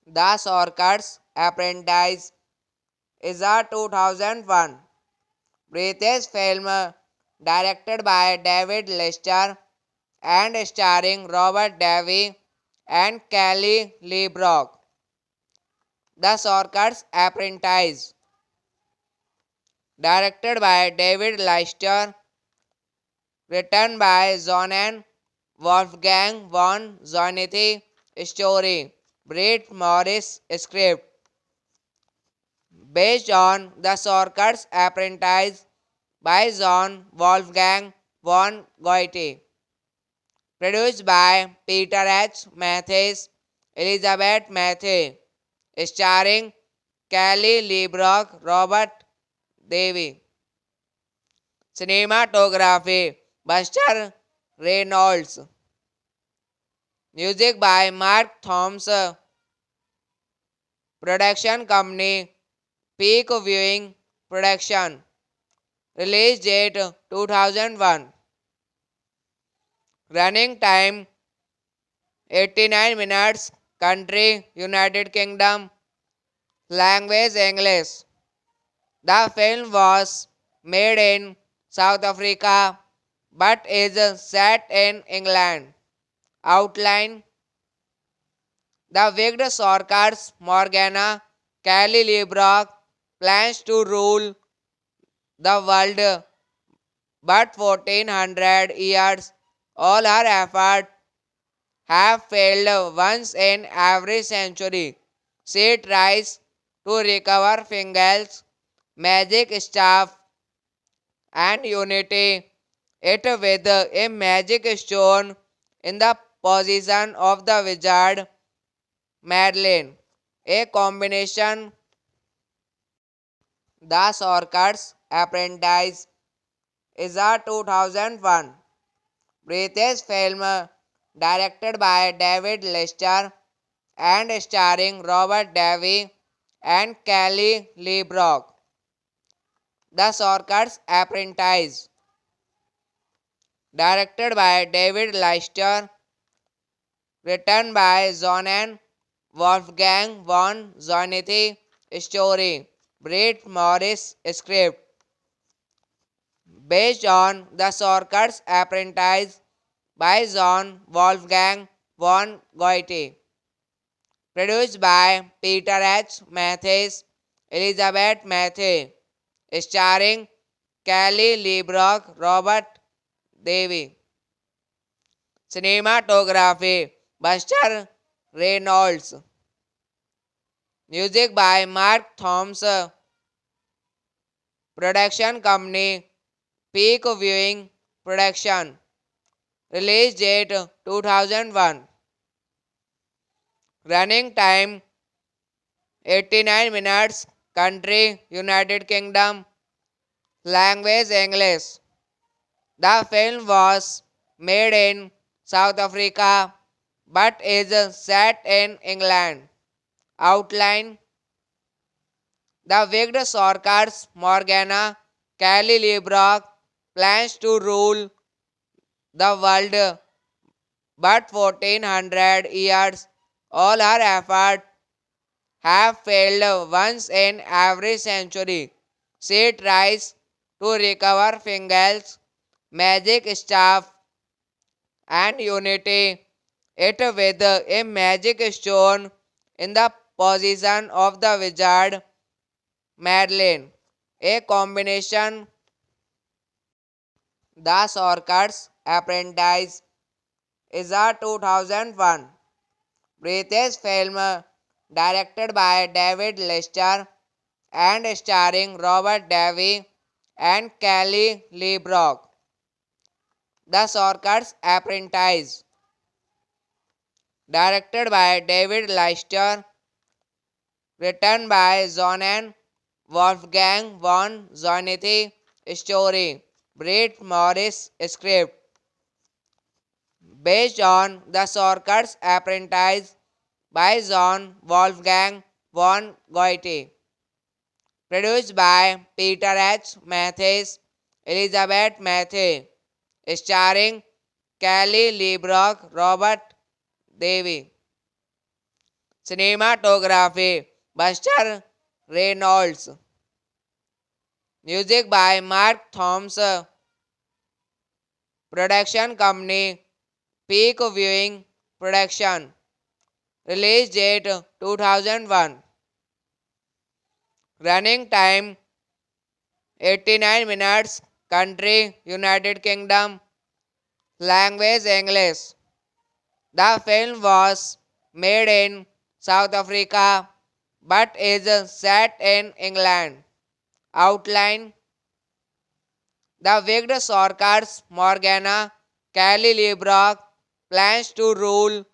The Sorcerer's Apprentice is a 2001 British film directed by David Lester and starring Robert Davi and Kelly LeBrock. The Sorcerer's Apprentice, directed by David Lester, written by John and Wolfgang von Zornity, story, Brett Morris script, based on The Sorcerer's Apprentice by John Wolfgang von Goethe, produced by Peter H. Matthews, Elizabeth Matthew, starring Kelly LeBrock, Robert Davey. Cinematography Buster Reynolds. Music by Mark Thompson. Production company Peak Viewing Production. Release date 2001. Running time 89 minutes. Country United Kingdom. Language English. The film was made in South Africa but is set in England. Outline: the wicked Sorceress Morgana Kelly LeBrock plans to rule the world, but 1400 years all her efforts have failed once in every century. She tries to recover Fingal's magic staff and unity it with a magic stone in the possession of the wizard Madeline. A combination. The Sorcerer's Apprentice is a 2001 British film directed by David Lester and starring Robert Davi and Kelly LeBrock. The Sorcerer's Apprentice, directed by David Lester, written by John and Wolfgang von Zornity, story, Brett Morris script, based on The Sorcerer's Apprentice by John Wolfgang von Goethe, produced by Peter H. Matthews, Elizabeth Matthew, starring Kelly LeBrock, Robert Davey. Cinematography Buster Reynolds. Music by Mark Thompson. Production company Peak Viewing Production. Release date 2001. Running time 89 minutes. Country United Kingdom. Language English. The film was made in South Africa but is set in England. Outline: the wicked Sorceress Morgana Kelly LeBrock plans to rule the world, but 1400 years all her efforts have failed once in every century. She tries to recover Fingal's magic staff and unity it with a magic stone in the possession of the wizard Madeline. A combination The Sorcerer's Apprentice is a 2001 British film directed by David Lester and starring Robert Davi and Kelly LeBrock. The Sorcerer's Apprentice, directed by David Lester, written by John and Wolfgang von Zornity, story, Brett Morris script, based on The Sorcerer's Apprentice by John Wolfgang von Goethe, produced by Peter H. Matthews, Elizabeth Matthews, starring Kelly LeBrock, Robert Davey. Cinematography Buster Reynolds. Music by Mark Thompson. Production company Peak Viewing Production. Release date 2001. Running time 89 minutes. Country United Kingdom. Language English. The film was made in South Africa but is set in England. Outline: the wicked Sorceress Morgana Kelly LeBrock plans to rule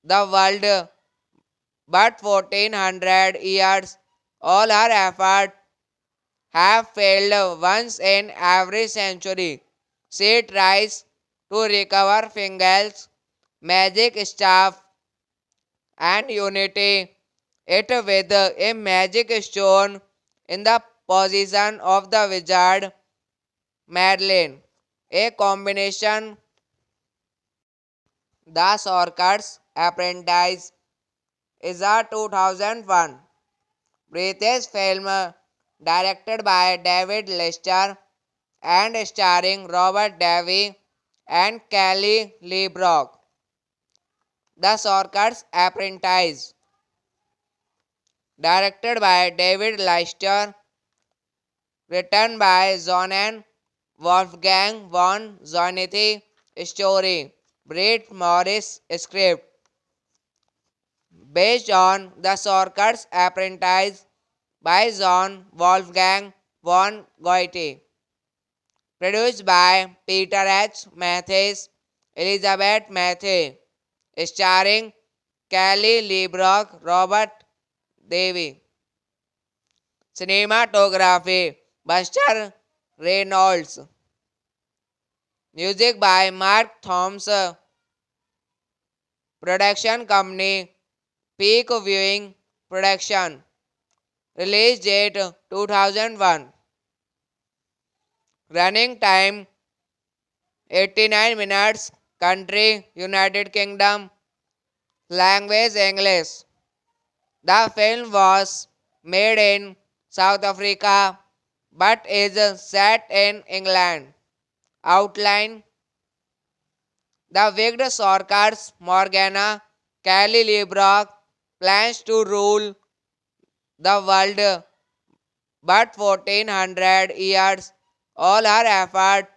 the world, but 1400 years all her efforts have failed once in every century. She tries to recover Fingal's magic staff and unity it with a magic stone in the possession of the wizard Madeline. A combination The Sorcerer's Apprentice is a 2001 British film directed by David Lester and starring Robert Davi and Kelly LeBrock. The Sorcerer's Apprentice, directed by David Lester, written by John and Wolfgang von Zornity, story, Brett Morris script, based on The Sorcerer's Apprentice by John Wolfgang von Goethe, produced by Peter H. Matthews, Elizabeth Matthews, starring Kelly LeBrock, Robert Davey. Cinematography Buster Reynolds. Music by Mark Thompson. Production company Peak Viewing Production. Release date 2001. Running time 89 minutes. Country United Kingdom. Language English. The film was made in South Africa but is set in England. Outline: the wicked Sorceress Morgana Kelly LeBrock plans to rule the world, but 1400 years. All her efforts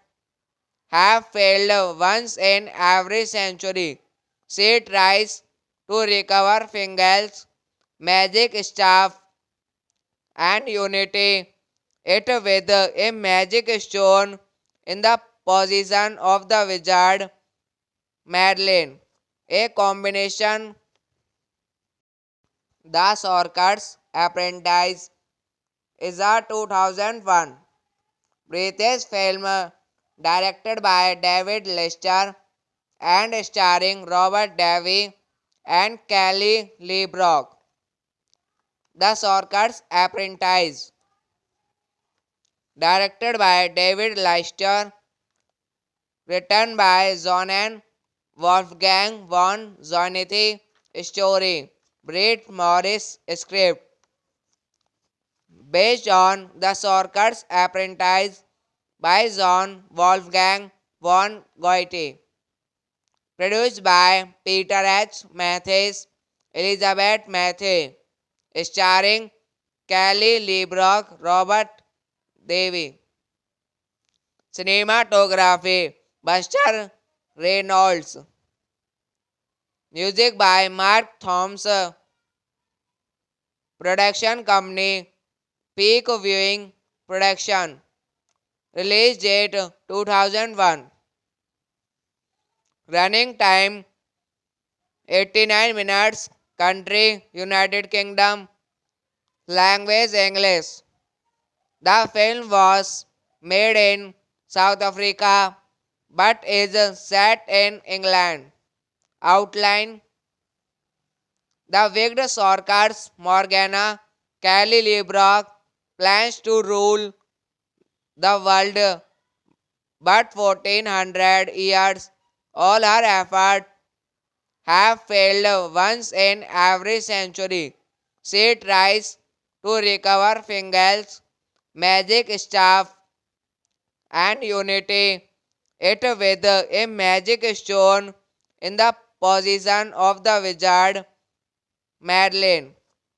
have failed once in every century. She tries to recover Fingal's magic staff and unity it with a magic stone in the possession of the wizard Madeline. A combination The Sorcerer's Apprentice is a 2001 British film directed by David Lester and starring Robert Davi and Kelly LeBrock. The Sorcerer's Apprentice, directed by David Lester, written by Johann Wolfgang von Zornity, story, Brett Morris script, based on The Sorcerer's Apprentice by John Wolfgang von Goethe. Produced by Peter H. Matthews, Elizabeth Matthews, starring Kelly LeBrock, Robert Davey. Cinematography Buster Reynolds. Music by Mark Thompson. Production company Peak Viewing Production. Release date 2001. Running time 89 minutes. Country United Kingdom. Language English. The film was made in South Africa but is set in England. Outline: the wicked Sorceress Morgana Kelly LeBrock plans to rule the world, but 1400 years all her efforts have failed once in every century. She tries to recover Fingal's magic staff and unity it with a magic stone in the possession of the wizard Madeline.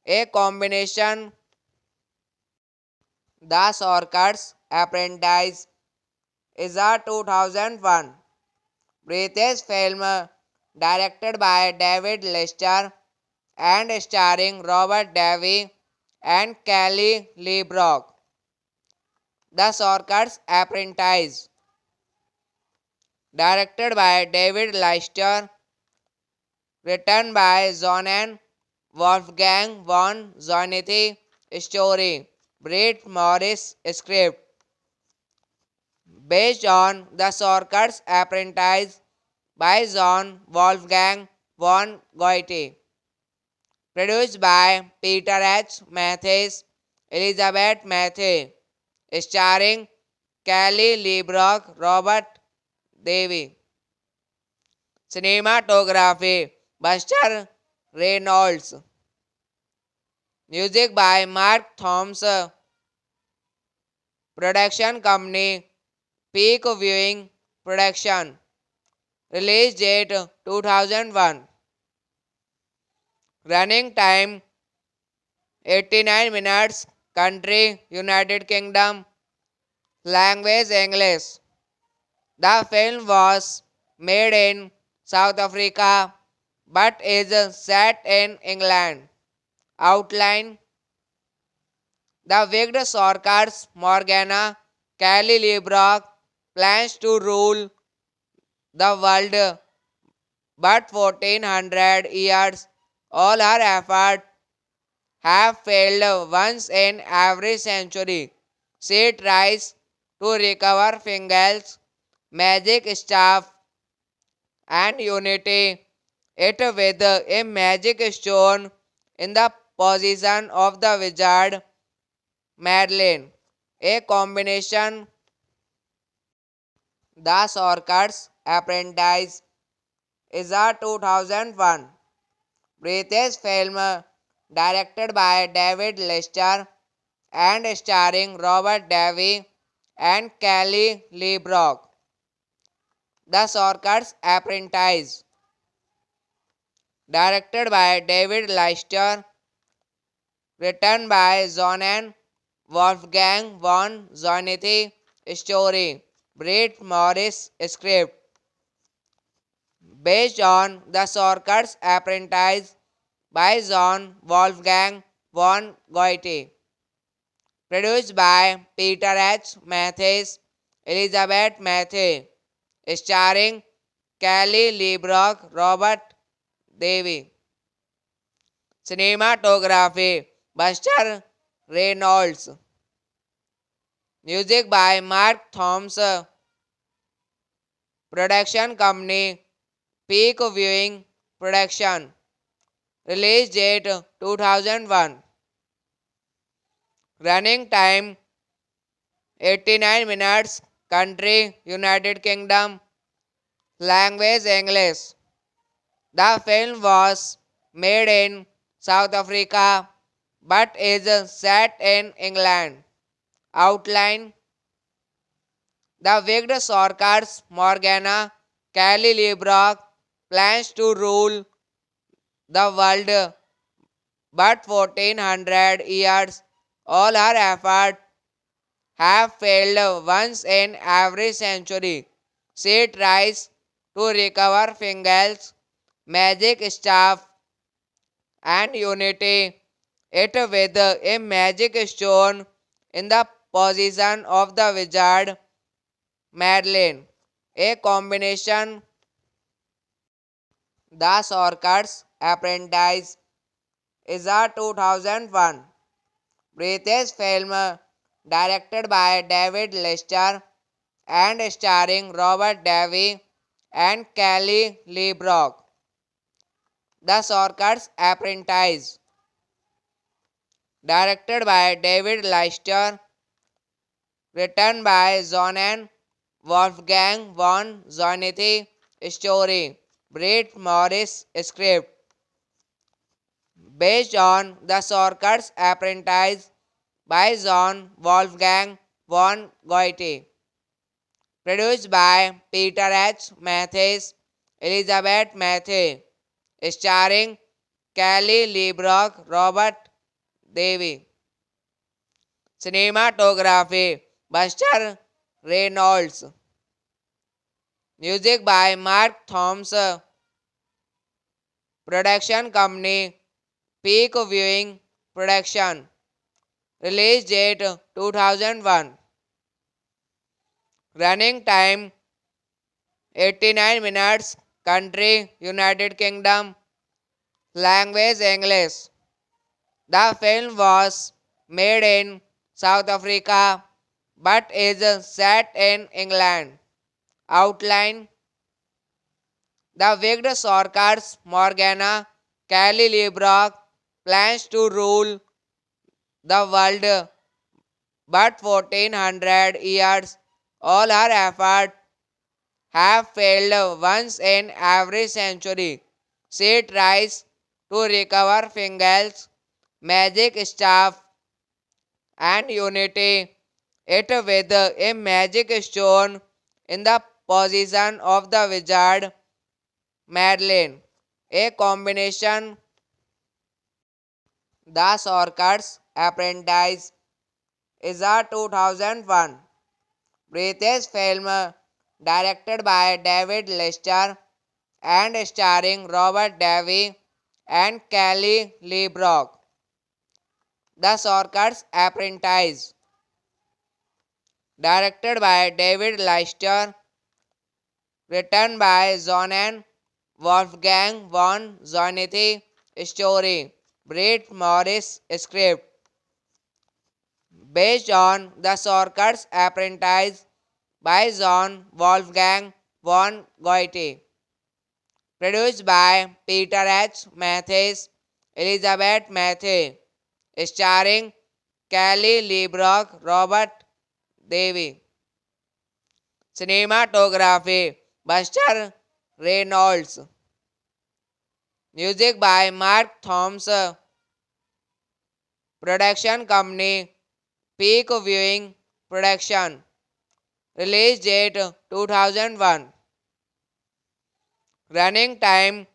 A combination The Sorcerer's Apprentice is a 2001 British film directed by David Lester and starring Robert Davi and Kelly LeBrock. The Sorcerer's Apprentice, directed by David Lester, written by Johann Wolfgang von Zornity, story, Brett Morris script, based on The Sorcerer's Apprentice by John Wolfgang von Goethe. Produced by Peter H. Matthews, Elizabeth Matthews, starring Kelly LeBrock, Robert Davey. Cinematography Buster Reynolds. Music by Mark Thompson. Production company Peak Viewing Production. Release date 2001. Running time 89 minutes. Country United Kingdom. Language English. The film was made in South Africa but is set in England. Outline: the wicked Sorceress Morgana Kelly LeBrock plans to rule the world, but 1400 years all her efforts have failed once in every century. She tries to recover Fingal's magic staff and unity it with a magic stone in the possession of the wizard Madeline. A combination The Sorcerer's Apprentice is a 2001 British film directed by David Lester and starring Robert Davi and Kelly LeBrock. The Sorcerer's Apprentice, directed by David Lester, Written by John and Wolfgang von Zornity. Story. Brett Morris script. Based on The Sorcerer's Apprentice by John Wolfgang von Goethe. Produced by Peter H. Matthews, Elizabeth Matthews. Starring Kelly LeBrock, Robert Davey. Cinematography Buster Reynolds. Music by Mark Thompson. Production company Peak Viewing Production. Release date 2001. Running time 89 minutes. Country United Kingdom. Language English. The film was made in South Africa but is set in England. Outline. The wicked Sorceress Morgana Kelly LeBrock plans to rule the world, but 1400 years all her efforts have failed once in every century. She tries to recover Fingal's magic staff and unity it with a magic stone in the possession of the wizard Madeline. A combination The Sorcerer's Apprentice is a 2001 British film directed by David Lester and starring Robert Davi and Kelly LeBrock. The Sorcerer's Apprentice, directed by David Lester, written by John and Wolfgang von Zornity. Story. Brett Morris script. Based on The Sorcerer's Apprentice by John Wolfgang von Goethe. Produced by Peter H. Matthews, Elizabeth Matthews. Starring Kelly LeBrock, Robert Davey. Cinematography Buster Reynolds. Music by Mark Thompson. Production company Peak Viewing Production. Release date 2001. Running time 89 minutes. Country United Kingdom. Language English. The film was made in South Africa but is set in England. Outline. The wicked Sorceress Morgana Kelly LeBrock plans to rule the world, but 1400 years all her efforts have failed once in every century. She tries to recover Fingal's magic staff and unity it with a magic stone in the possession of the wizard Madeline. A combination The Sorcerer's Apprentice is a 2001 British film directed by David Lester and starring Robert Davi and Kelly LeBrock. The Sorcerer's Apprentice, directed by David Lester, written by John and Wolfgang von Zornity. Story. Brett Morris script. Based on The Sorcerer's Apprentice by John Wolfgang von Goethe. Produced by Peter H. Matthews, Elizabeth Matthews. Starring Kelly LeBrock, Robert Davey. Cinematography Buster Reynolds. Music by Mark Thompson. Production company Peak Viewing Production. Release date 2001. Running time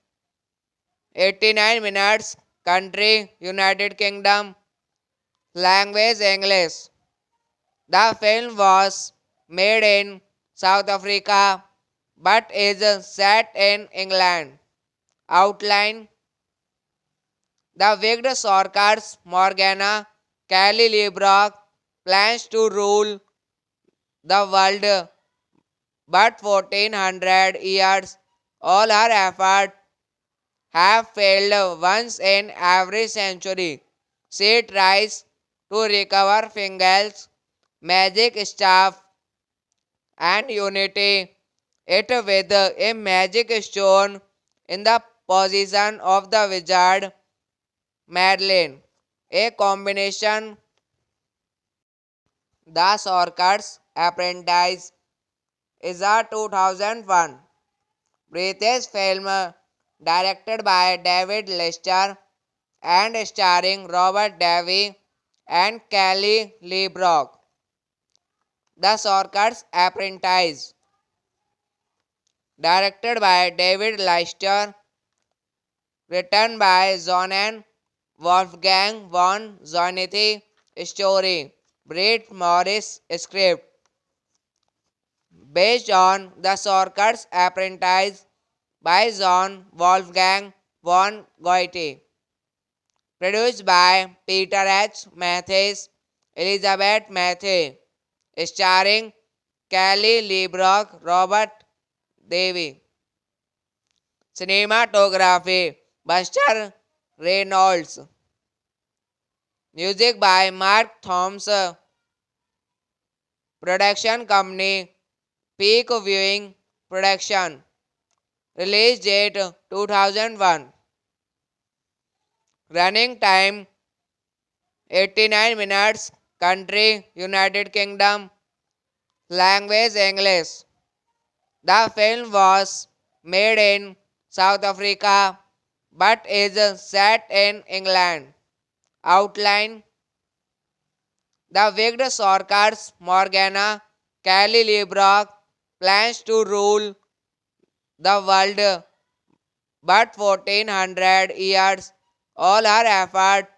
89 minutes. Country United Kingdom. Language English. The film was made in South Africa but is set in England. Outline. The wicked Sorkars Morgana Kelly LeBrock plans to rule the world, but 1400 years all her efforts have failed once in every century. She tries to recover Fingal's magic staff and unity it with a magic stone in the possession of the wizard Madeline. A combination. The Sorcerer's Apprentice is a 2001 British film directed by David Lester and starring Robert Davi and Kelly LeBrock. The Sorcerer's Apprentice, directed by David Lester, written by Johann Wolfgang von Zornity, story, Brett Morris script, based on The Sorcerer's Apprentice by John Wolfgang von Goethe. Produced by Peter H. Matthews, Elizabeth Matthew, starring Kelly LeBrock, Robert Davey. Cinematography Buster Reynolds. Music by Mark Thompson. Production company Peak Viewing Production. Release date 2001. Running time 89 minutes. Country United Kingdom. Language English. The film was made in South Africa but is set in England. Outline. The wicked Sorkars Morgana Kelly LeBrock plans to rule the world, but 1400 years all her efforts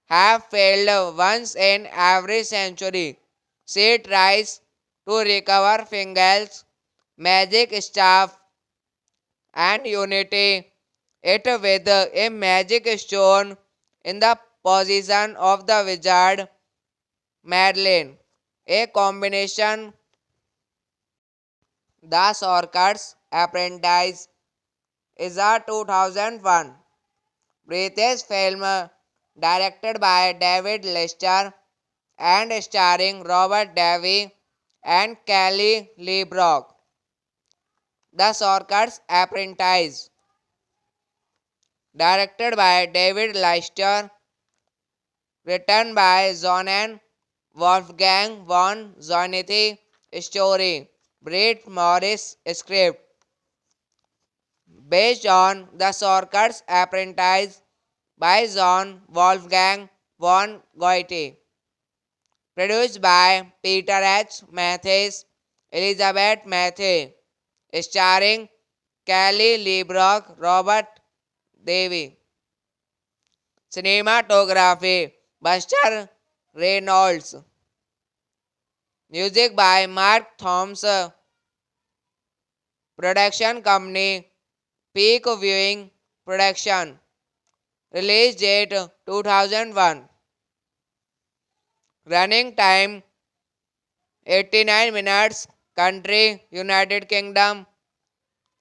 have failed once in every century. She tries to recover Fingal's magic staff and unity it with a magic stone in the possession of the wizard Madeline. A combination. The Sorcerer's Apprentice is a 2001 British film directed by David Lester and starring Robert Davi and Kelly LeBrock. The Sorcerer's Apprentice, directed by David Lester, written by Johann Wolfgang von Zornity, story, Brett Morris script, based on The Sorcerer's Apprentice by John Wolfgang von Goethe. Produced by Peter H. Matthews, Elizabeth Matthew, starring Kelly LeBrock, Robert Davey. Cinematography Buster Reynolds. Music by Mark Thompson. Production company Peak Viewing Production. Release date 2001. Running time 89 minutes. Country United Kingdom.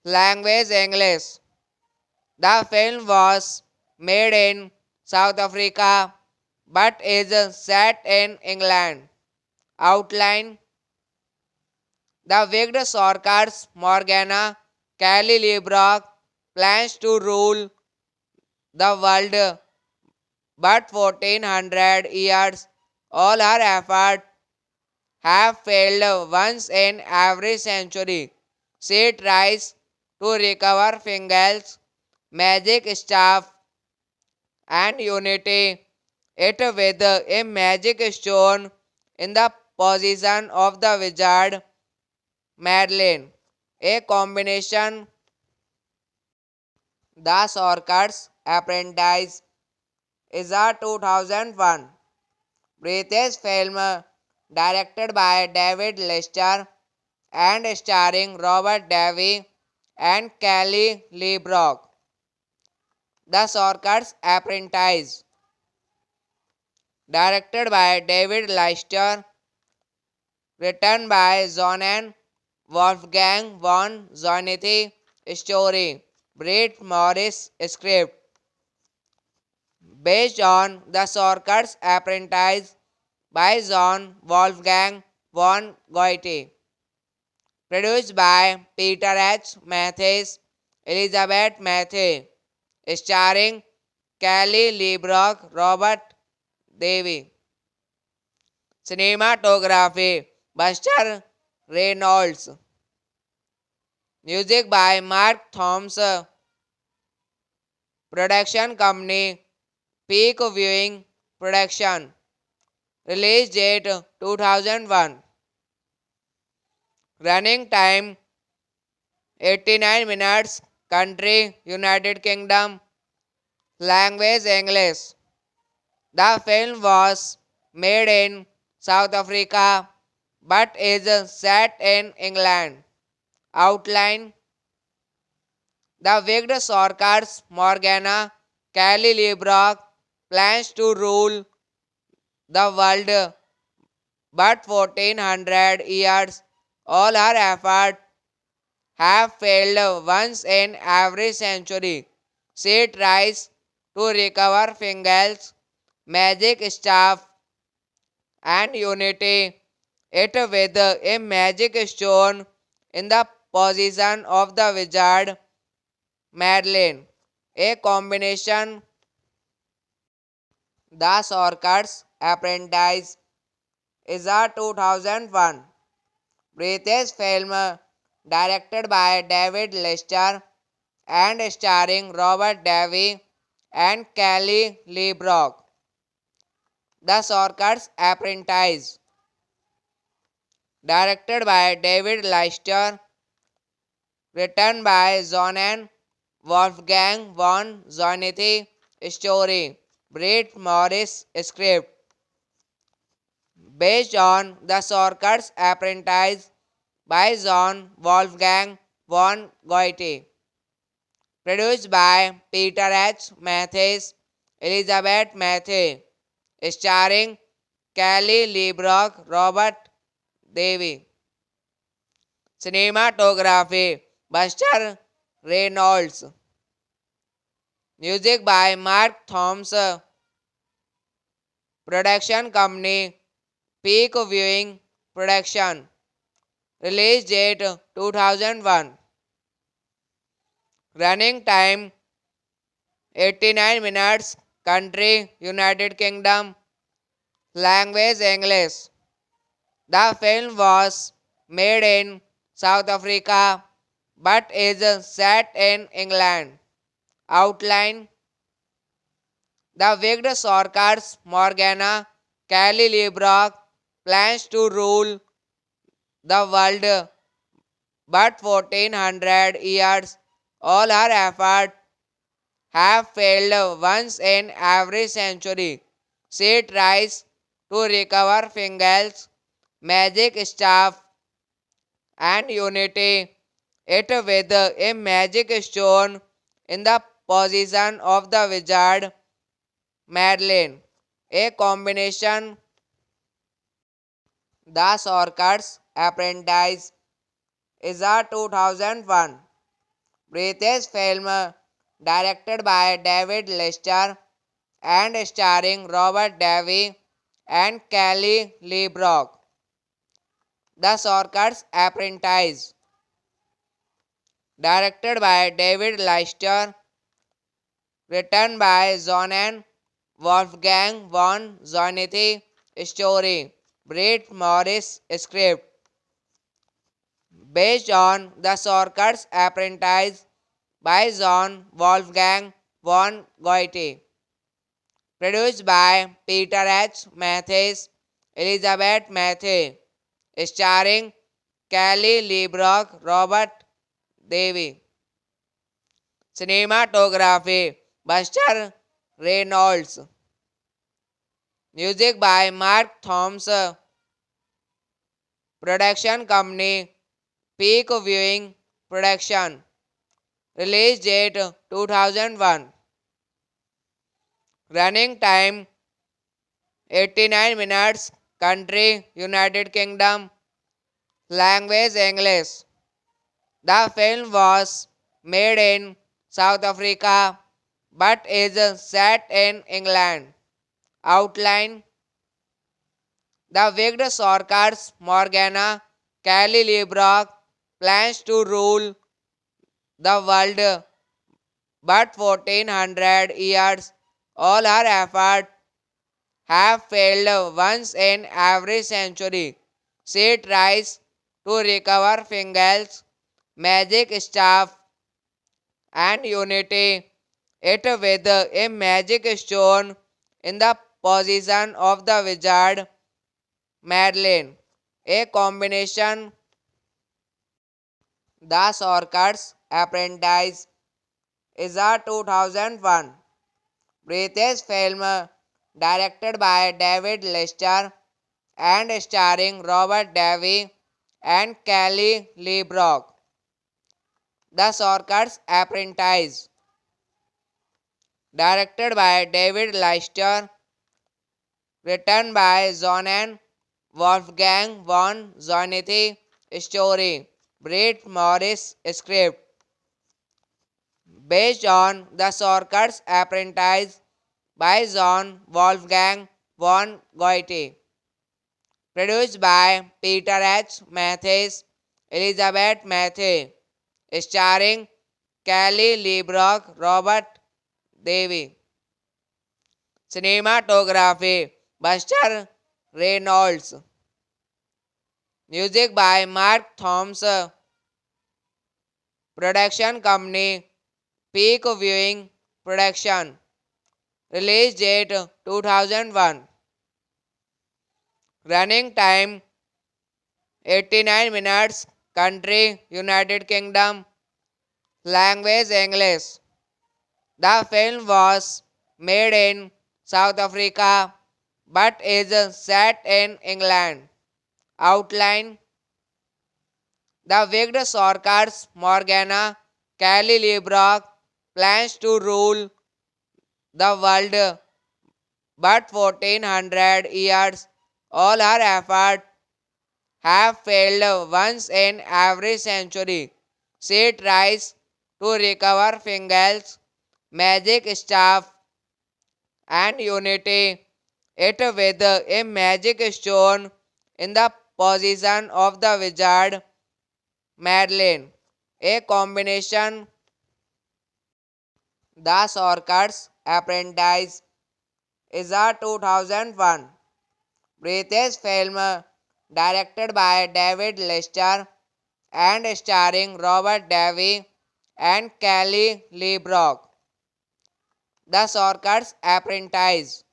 Language English. The film was made in South Africa but is set in England. Outline. The wicked Sorkars Morgana Kelly LeBrock plans to rule the world, but 1400 years all her efforts have failed once in every century. She tries to recover Fingal's magic staff and unity it with a magic stone in the possession of the wizard Madeline. A combination. The Sorcerer's Apprentice is a 2001 British film directed by David Lester and starring Robert Davi and Kelly LeBrock. The Sorcerer's Apprentice, directed by David Leister, written by Johann Wolfgang von Zornity, story, Brett Morris script, based on The Sorcerer's Apprentice by John Wolfgang von Goethe, produced by Peter H. Matthews, Elizabeth Matthew, starring Kelly LeBrock, Robert Davey. Cinematography, Buster Reynolds. Music by Mark Thompson. Production company, Peak Viewing Production. Release date 2001. Running time 89 minutes. Country United Kingdom. Language English. The film was made in South Africa but is set in England. Outline: the wicked Sorceress Morgana Kelly LeBrock plans to rule the world, but 1400 years all her efforts have failed once in every century. She tries to recover Fingal's magic staff and unity it with a magic stone in the possession of the wizard Madeline. A combination. The Sorcerer's Apprentice is a 2001 British film directed by David Lester and starring Robert Davi and Kelly LeBrock. The Sorcerer's Apprentice, directed by David Lester, written by Johann Wolfgang von Zornity, story, Brett Morris script, based on The Sorcerer's Apprentice by John Wolfgang von Goethe, produced by Peter H. Matthews, Elizabeth Matthew, starring Kelly LeBrock, Robert Davey. Cinematography, Buster Reynolds. Music by Mark Thompson. Production company, Peak Viewing Production. Release date 2001. Running time 89 minutes. Country United Kingdom. Language English. The film was made in South Africa but is set in England. Outline: the wicked Sorceress Morgana Kelly LeBrock plans to rule the world, but 1400 years all her efforts have failed once in every century. She tries to recover Fingal's magic staff and unity it with a magic stone in the possession of the wizard Madeline. A combination. The Sorcerer's Apprentice is a 2001 British film directed by David Lester and starring Robert Davi and Kelly LeBrock. The Sorcerer's Apprentice, directed by David Leister, written by Johann Wolfgang von Zornity, story, Brett Morris script, based on The Sorcerer's Apprentice by John Wolfgang von Goethe, produced by Peter H. Matthews, Elizabeth Matthew, starring Kelly LeBrock, Robert Davey. Cinematography, Buster Reynolds. Music by Mark Thompson. Production company Peak Viewing Production. Release date 2001. Running time 89 minutes. Country United Kingdom. Language English. The film was made in South Africa but is set in England. Outline: the wicked Sorceress Morgana Kelly LeBrock plans to rule the world, but 1400 years all her efforts have failed once in every century. She tries to recover Fingal's magic staff and unity it with a magic stone in the possession of the wizard Madeline. A combination The Sorcerer's Apprentice is a 2001 British film directed by David Lester and starring Robert Davi and Kelly LeBrock. The Sorcerer's Apprentice, directed by David Lester, written by John and Wolfgang von Zornity, story, Brett Morris script, based on The Sorcerer's Apprentice by John Wolfgang von Goethe, produced by Peter H. Matthews, Elizabeth Matthew, starring Kelly LeBrock, Robert Davey. Cinematography Buster Reynolds. Music by Mark Thompson. Production company Peak Viewing Production. Release date 2001. Running time 89 minutes. Country United Kingdom. Language English. The film was made in South Africa but is set in England. Outline: the wicked Sorceress Morgana Kelly LeBrock plans to rule the world, but 1400 years all her efforts have failed once in every century. She tries to recover Fingal's magic staff and unity it with a magic stone in the possession of the wizard Madeline. A combination The Sorcerer's Apprentice is a 2001 British film directed by David Lester and starring Robert Davi and Kelly LeBrock. The Sorcerer's Apprentice,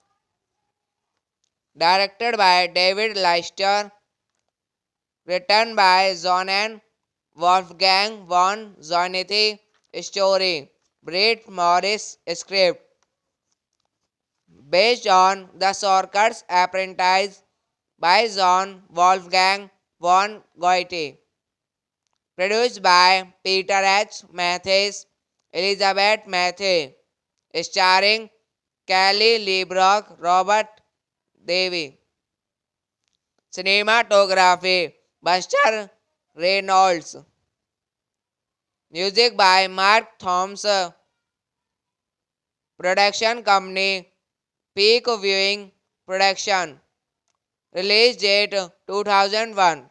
directed by David Lester, written by John and Wolfgang von Zornity, story, Brett Morris script, based on The Sorcerer's Apprentice by John Wolfgang von Goethe, produced by Peter H. Matthews, Elizabeth Matthew, starring Kelly LeBrock, Robert Davey. Cinematography Buster Reynolds. Music by Mark Thompson. Production company Peak Viewing Production. Release date 2001.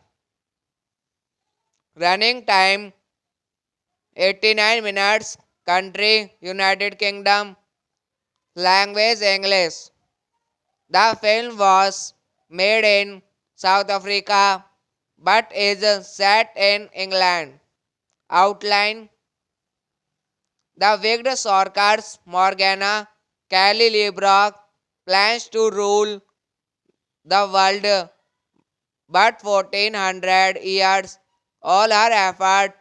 Running time 89 minutes. Country United Kingdom. Language English. The film was made in South Africa but is set in England. Outline: the wicked Sorceress Morgana Kelly LeBrock plans to rule the world, but 1400 years all her efforts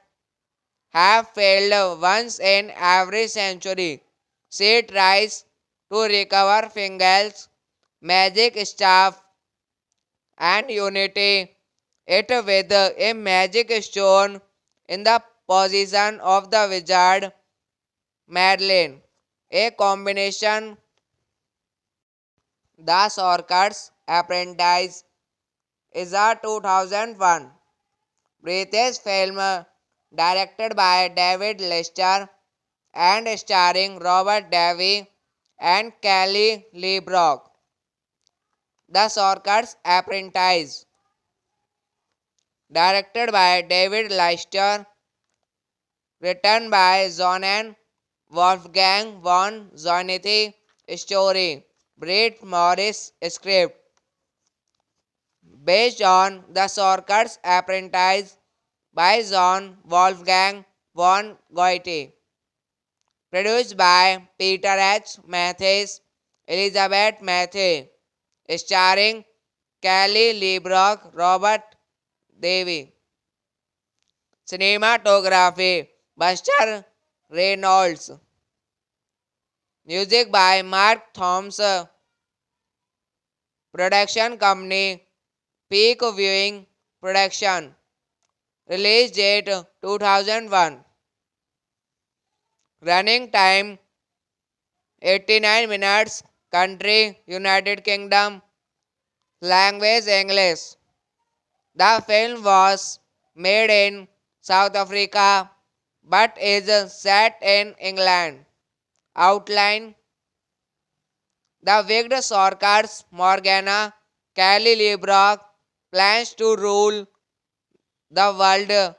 have failed once in every century. She tries to recover Fingal's magic staff and unity it with a magic stone in the possession of the wizard Madeline. A combination The Sorcerer's Apprentice is a 2001 British film directed by David Lester and starring Robert Davi and Kelly LeBrock. The Sorcerer's Apprentice, directed by David Lester, written by John and Wolfgang von Zornity, story, Brett Morris script, based on The Sorcerer's Apprentice by John Wolfgang von Goethe. Produced by Peter H. Matthews, Elizabeth Matthews, starring Kelly LeBrock, Robert Davey. Cinematography Buster Reynolds. Music by Mark Thompson. Production company Peak Viewing Production. Release date 2001. Running time 89 minutes. Country United Kingdom. Language English. The film was made in South Africa but is set in England. Outline: the wicked Sorceress Morgana Kelly LeBrock plans to rule the world,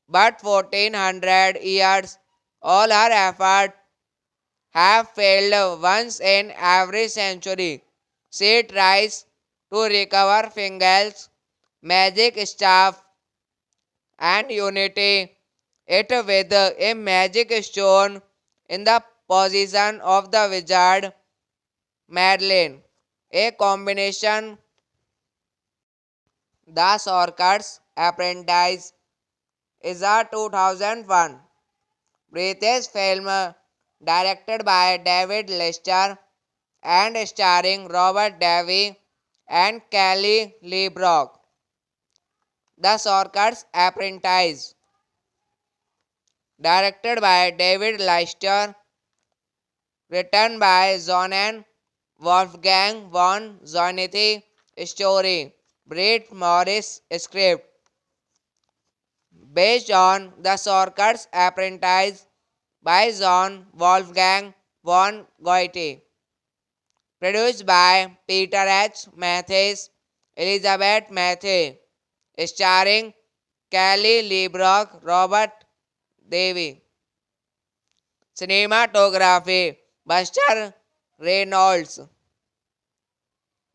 but 1400 years all her efforts have failed once in every century. She tries to recover Fingal's magic staff and unity it with a magic stone in the possession of the wizard Madeline. A combination The Sorcerer's Apprentice is a 2001 British film directed by David Lester and starring Robert Davi and Kelly LeBrock. The Sorcerer's Apprentice, directed by David Lester, written by John and Wolfgang von Zornity, story, Brett Morris script, based on The Sorcerer's Apprentice by John Wolfgang von Goethe. Produced by Peter H. Matthews, Elizabeth Matthews, starring Kelly LeBrock, Robert Davey. Cinematography Buster Reynolds.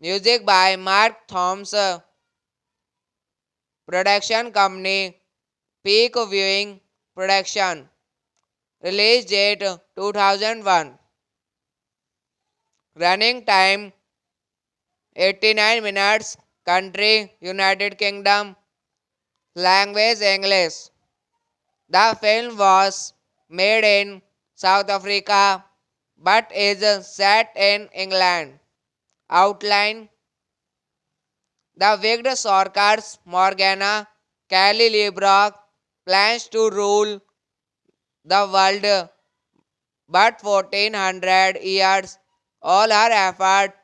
Music by Mark Thompson. Production company Peak Viewing Production. Release date 2001. Running time 89 minutes. Country United Kingdom. Language English. The film was made in South Africa but is set in England. Outline: the wicked Sorceress Morgana Kelly LeBrock plans to rule the world, but 1400 years all her efforts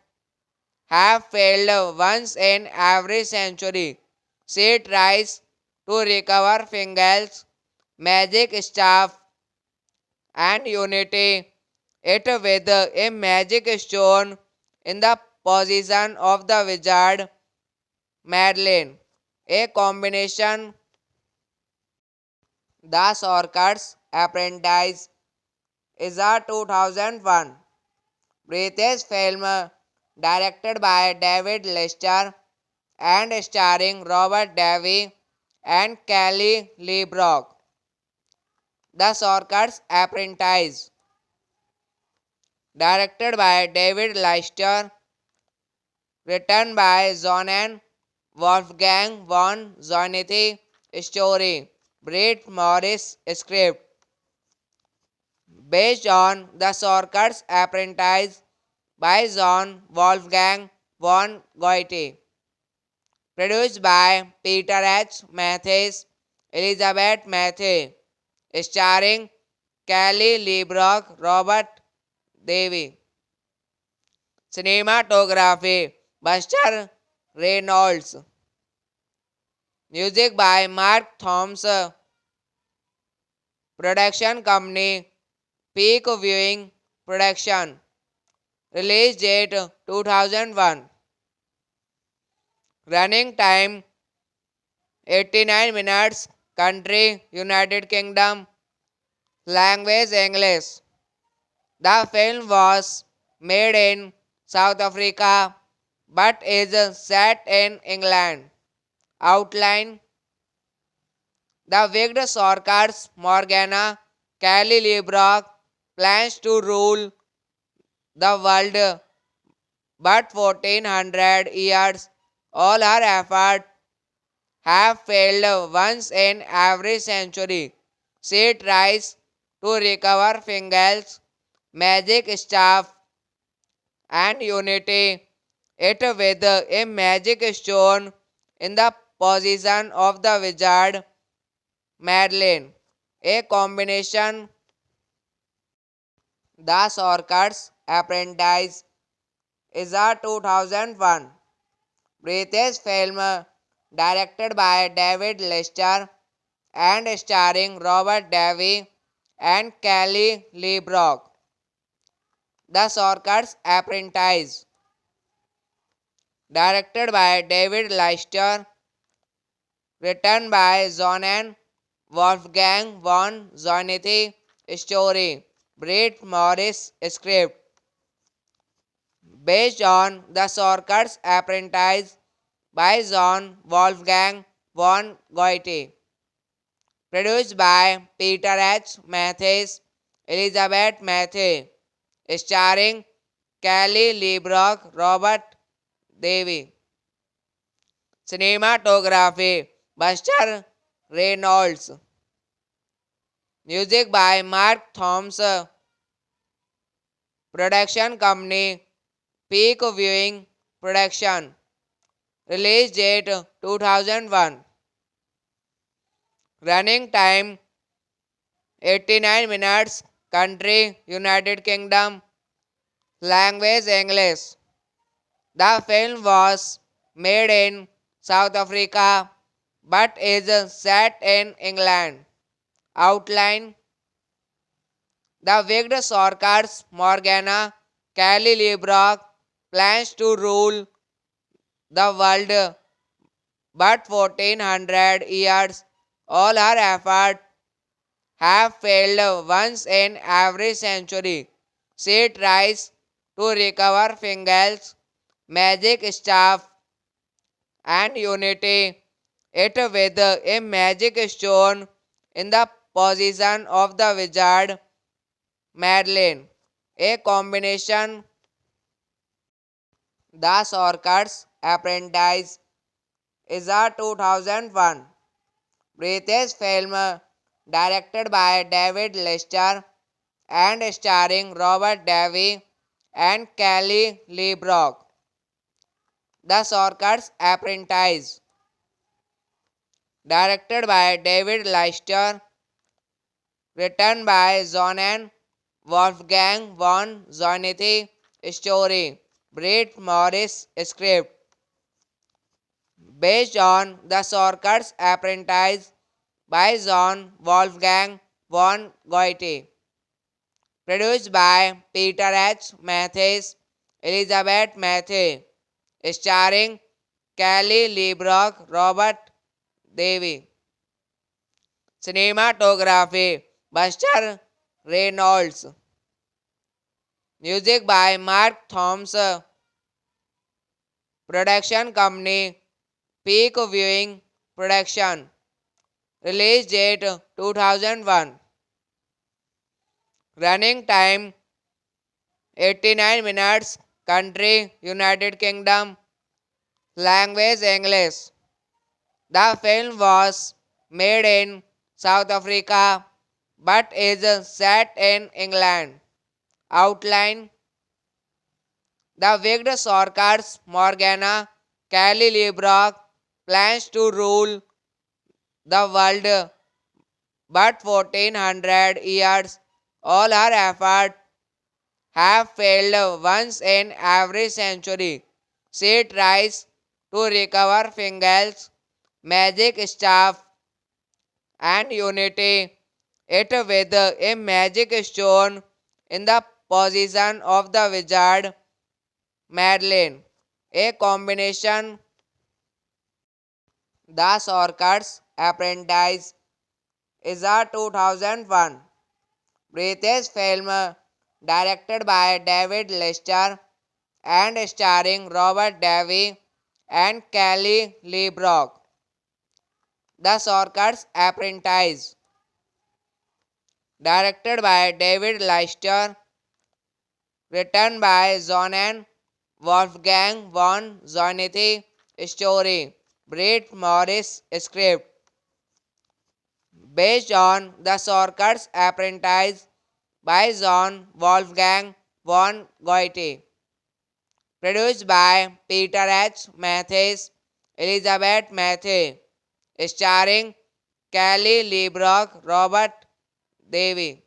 have failed once in every century. She tries to recover Fingal's magic staff and unity it with a magic stone in the possession of the wizard Madeline. A combination The Sorcerer's Apprentice is a 2001 British film directed by David Lester and starring Robert Davi and Kelly LeBrock. The Sorcerer's Apprentice, directed by David Lester, written by John and Wolfgang von Zornity, story, Brett Morris script, based on The Sorcerer's Apprentice by John Wolfgang von Goethe. Produced by Peter H. Matthews, Elizabeth Matthews, starring Kelly LeBrock, Robert Davey. Cinematography Buster Reynolds. Music by Mark Thompson. Production company Peak Viewing Production. Release date 2001. Running time 89 minutes. Country United Kingdom. Language English. The film was made in South Africa but is set in England. Outline: the wicked Sorceress Morgana Kelly LeBrock plans to rule the world, but 1400 years all her efforts have failed once in every century. She tries to recover Fingal's magic staff and unity it with a magic stone in the possession of the wizard Madeline. A combination The Sorcerer's Apprentice is a 2001 British film directed by David Lester and starring Robert Davi and Kelly LeBrock. The Sorcerer's Apprentice, directed by David Lester, written by Johann Wolfgang von Goethe, story Brett Morris, script based on The Sorcerer's Apprentice by John Wolfgang von Goethe. Produced by Peter H. Matthews, Elizabeth Matthews, starring Kelly LeBrock, Robert Davey. Cinematography Buster Reynolds. Music by Mark Thompson. Production company Peak Viewing Production. Release date 2001. Running time 89 minutes. Country United Kingdom. Language English. The film was made in South Africa but is set in England. Outline: the wicked Sorceress Morgana Kelly LeBrock plans to rule the world, but 1400 years all her efforts have failed once in every century. She tries to recover Fingal's magic staff and unity it with a magic stone in the possession of the wizard Madeline. A combination The Sorcerer's Apprentice is a 2001 British film directed by David Lester and starring Robert Davi and Kelly LeBrock. The Sorcerer's Apprentice, directed by David Lester, written by Johann Wolfgang von Goethe, story Brett Morris, script based on The Sorcerer's Apprentice by John Wolfgang von Goethe. Produced by Peter H. Matthews, Elizabeth Matthews, starring Kelly LeBrock, Robert Davey. Cinematography Buster Reynolds. Music by Mark Thompson. Production company Peak Viewing Production. Release date 2001. Running time 89 minutes. Country United Kingdom. Language English. The film was made in South Africa but is set in England. Outline: The wicked Sorceress Morgana Kelly LeBrock plans to rule the world, but 1400 years all her efforts have failed once in every century. She tries to recover Fingal's magic staff and unity it with a magic stone in the possession of the wizard Madeline. A combination The Sorcerer's Apprentice is a 2001 British film directed by David Lester and starring Robert Davi and Kelly LeBrock. The Sorcerer's Apprentice, directed by David Leister, written by Johann Wolfgang von Zornithy, story, Brett Morris script, based on The Sorcerer's Apprentice by John Wolfgang von Goethe, produced by Peter H. Matthews, Elizabeth Matthew, starring Kelly LeBrock, Robert Davey.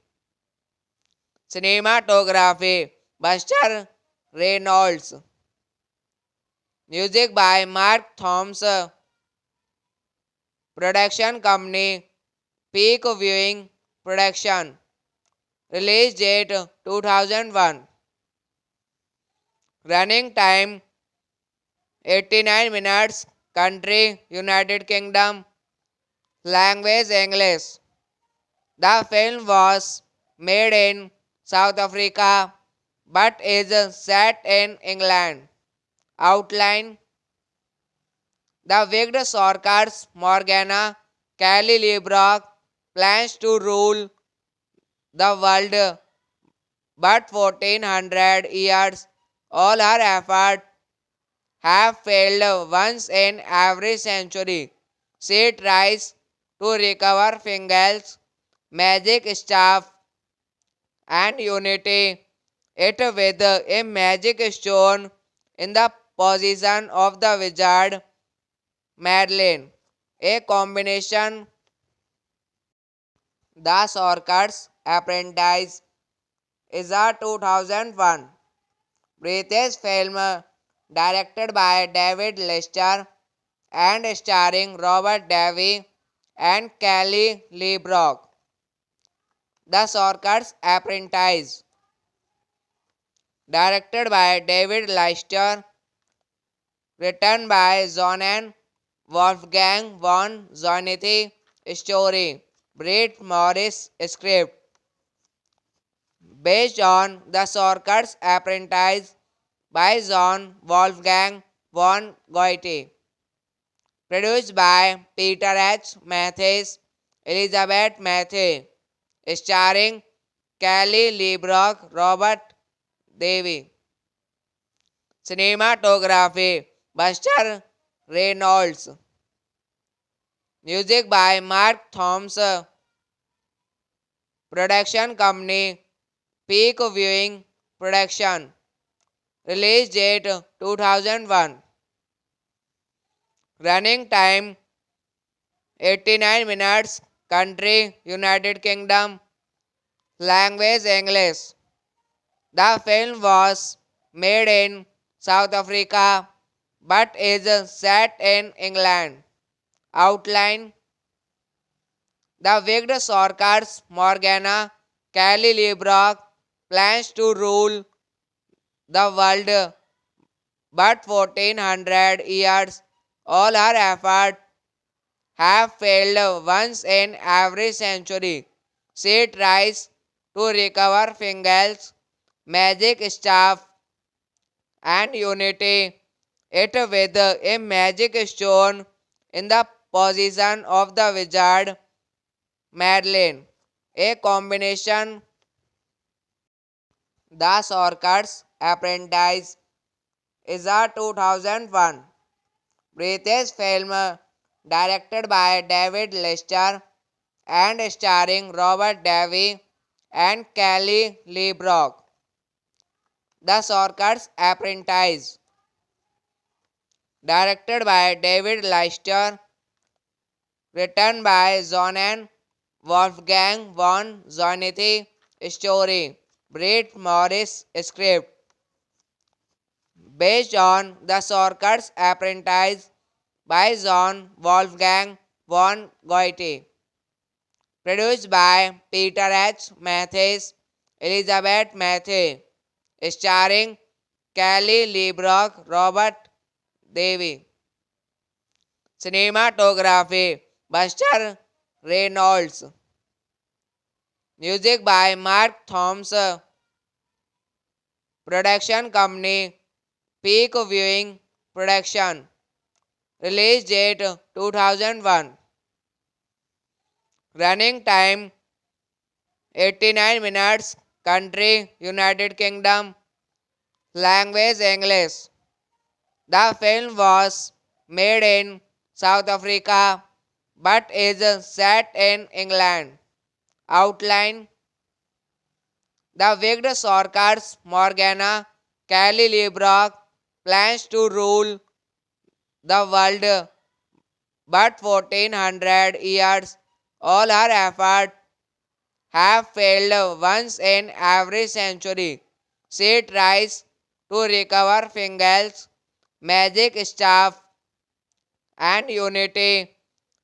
Cinematography Buster Reynolds. Music by Mark Thoms. Production company Peak Viewing Production. Release date 2001. Running time 89 minutes. Country United Kingdom. Language English. The film was made in South Africa but is set in England. Outline: the wicked Sorceress Morgana Kelly LeBrock plans to rule the world, but 1400 years all her efforts have failed once in every century. She tries to recover Fingal's magic staff and unity it with a magic stone in the possession of the wizard Madeline. A combination The Sorcerer's Apprentice is a 2001 British film directed by David Lester and starring Robert Davi and Kelly LeBrock. The Sorcerer's Apprentice, directed by David Leister, written by Johann Wolfgang von Zornithy, story, Brett Morris script, based on The Sorcerer's Apprentice by John Wolfgang von Goethe, produced by Peter H. Matthews, Elizabeth Matthew, starring Kelly LeBrock, Robert Davey. Cinematography Buster Reynolds. Music by Mark Thoms. Production company Peak Viewing Production. Release date 2001. Running time 89 minutes. Country United Kingdom. Language English. The film was made in South Africa but is set in England. Outline: the wicked Sorceress Morgana Kelly LeBrock plans to rule the world, but 1400 years all her efforts have failed once in every century. She tries to recover Fingal's magic staff and unity it with a magic stone in the possession of the wizard Madeline. A combination The Sorcerer's Apprentice is a 2001 British film directed by David Lester and starring Robert Davi and Kelly LeBrock. The Sorcerer's Apprentice, directed by David Leicester, written by John and Wolfgang von Zornithy, story, Brett Morris script, based on The Sorcerer's Apprentice by John Wolfgang von Goethe, produced by Peter H. Matthews, Elizabeth Matthew, starring Kelly LeBrock, Robert Davey. Cinematography, Buster Reynolds. Music by Mark Thompson. Production company, Peak Viewing Production. Release date 2001. Running time 89 minutes. Country United Kingdom. Language English. The film was made in South Africa but is set in England. Outline: the wicked Sorceress Morgana Kelly LeBrock plans to rule the world, but 1400 years all her efforts have failed once in every century. She tries to recover Fingal's magic staff and unity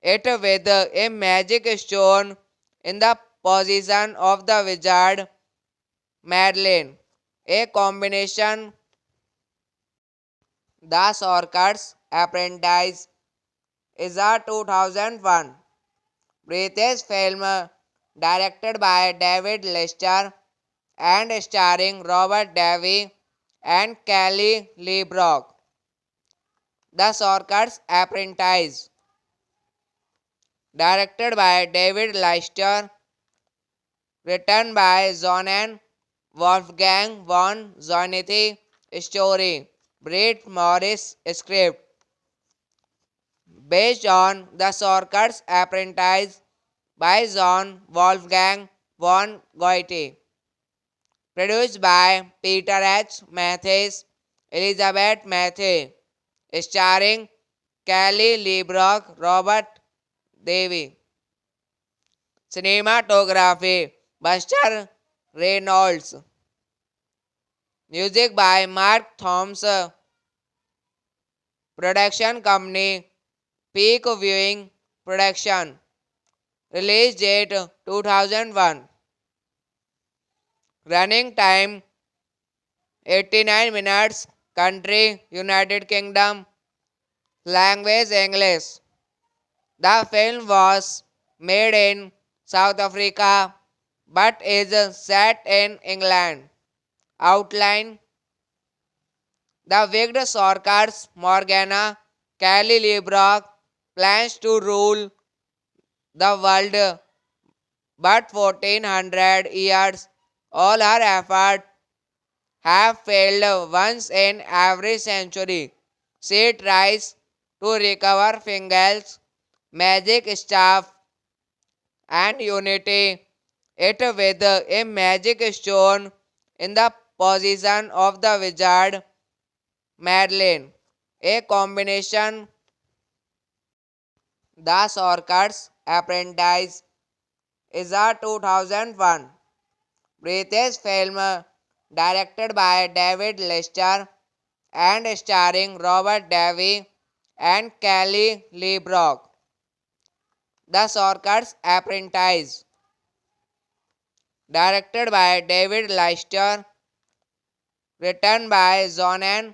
it with a magic stone in the possession of the wizard Madeline. A combination. The Sorcerer's Apprentice is a 2001 British film directed by David Lester and starring Robert Davi and Kelly LeBrock. The Sorcerer's Apprentice, directed by David Lester, written by John and Wolfgang von Zornithy, story, Brett Morris script, based on The Sorcerer's Apprentice by John Wolfgang von Goethe, produced by Peter H. Matthews, Elizabeth Matthew, starring Kelly LeBrock, Robert Davey. Cinematography, Buster Reynolds. Music by Mark Thompson. Production company, Peak Viewing Production. Release date 2001. Running time 89 minutes. Country United Kingdom. Language English. The film was made in South Africa but is set in England. Outline: the wicked Sorceress Morgana Kelly LeBrock plans to rule the world, but 1400 years all her efforts have failed once in every century. She tries to recover Fingal's magic staff and unity it with a magic stone in the possession of the wizard Madeline. A combination. The Sorcerer's Apprentice is a 2001 British film directed by David Lester and starring Robert Davi and Kelly LeBrock. The Sorcerer's Apprentice, directed by David Leicester, written by John and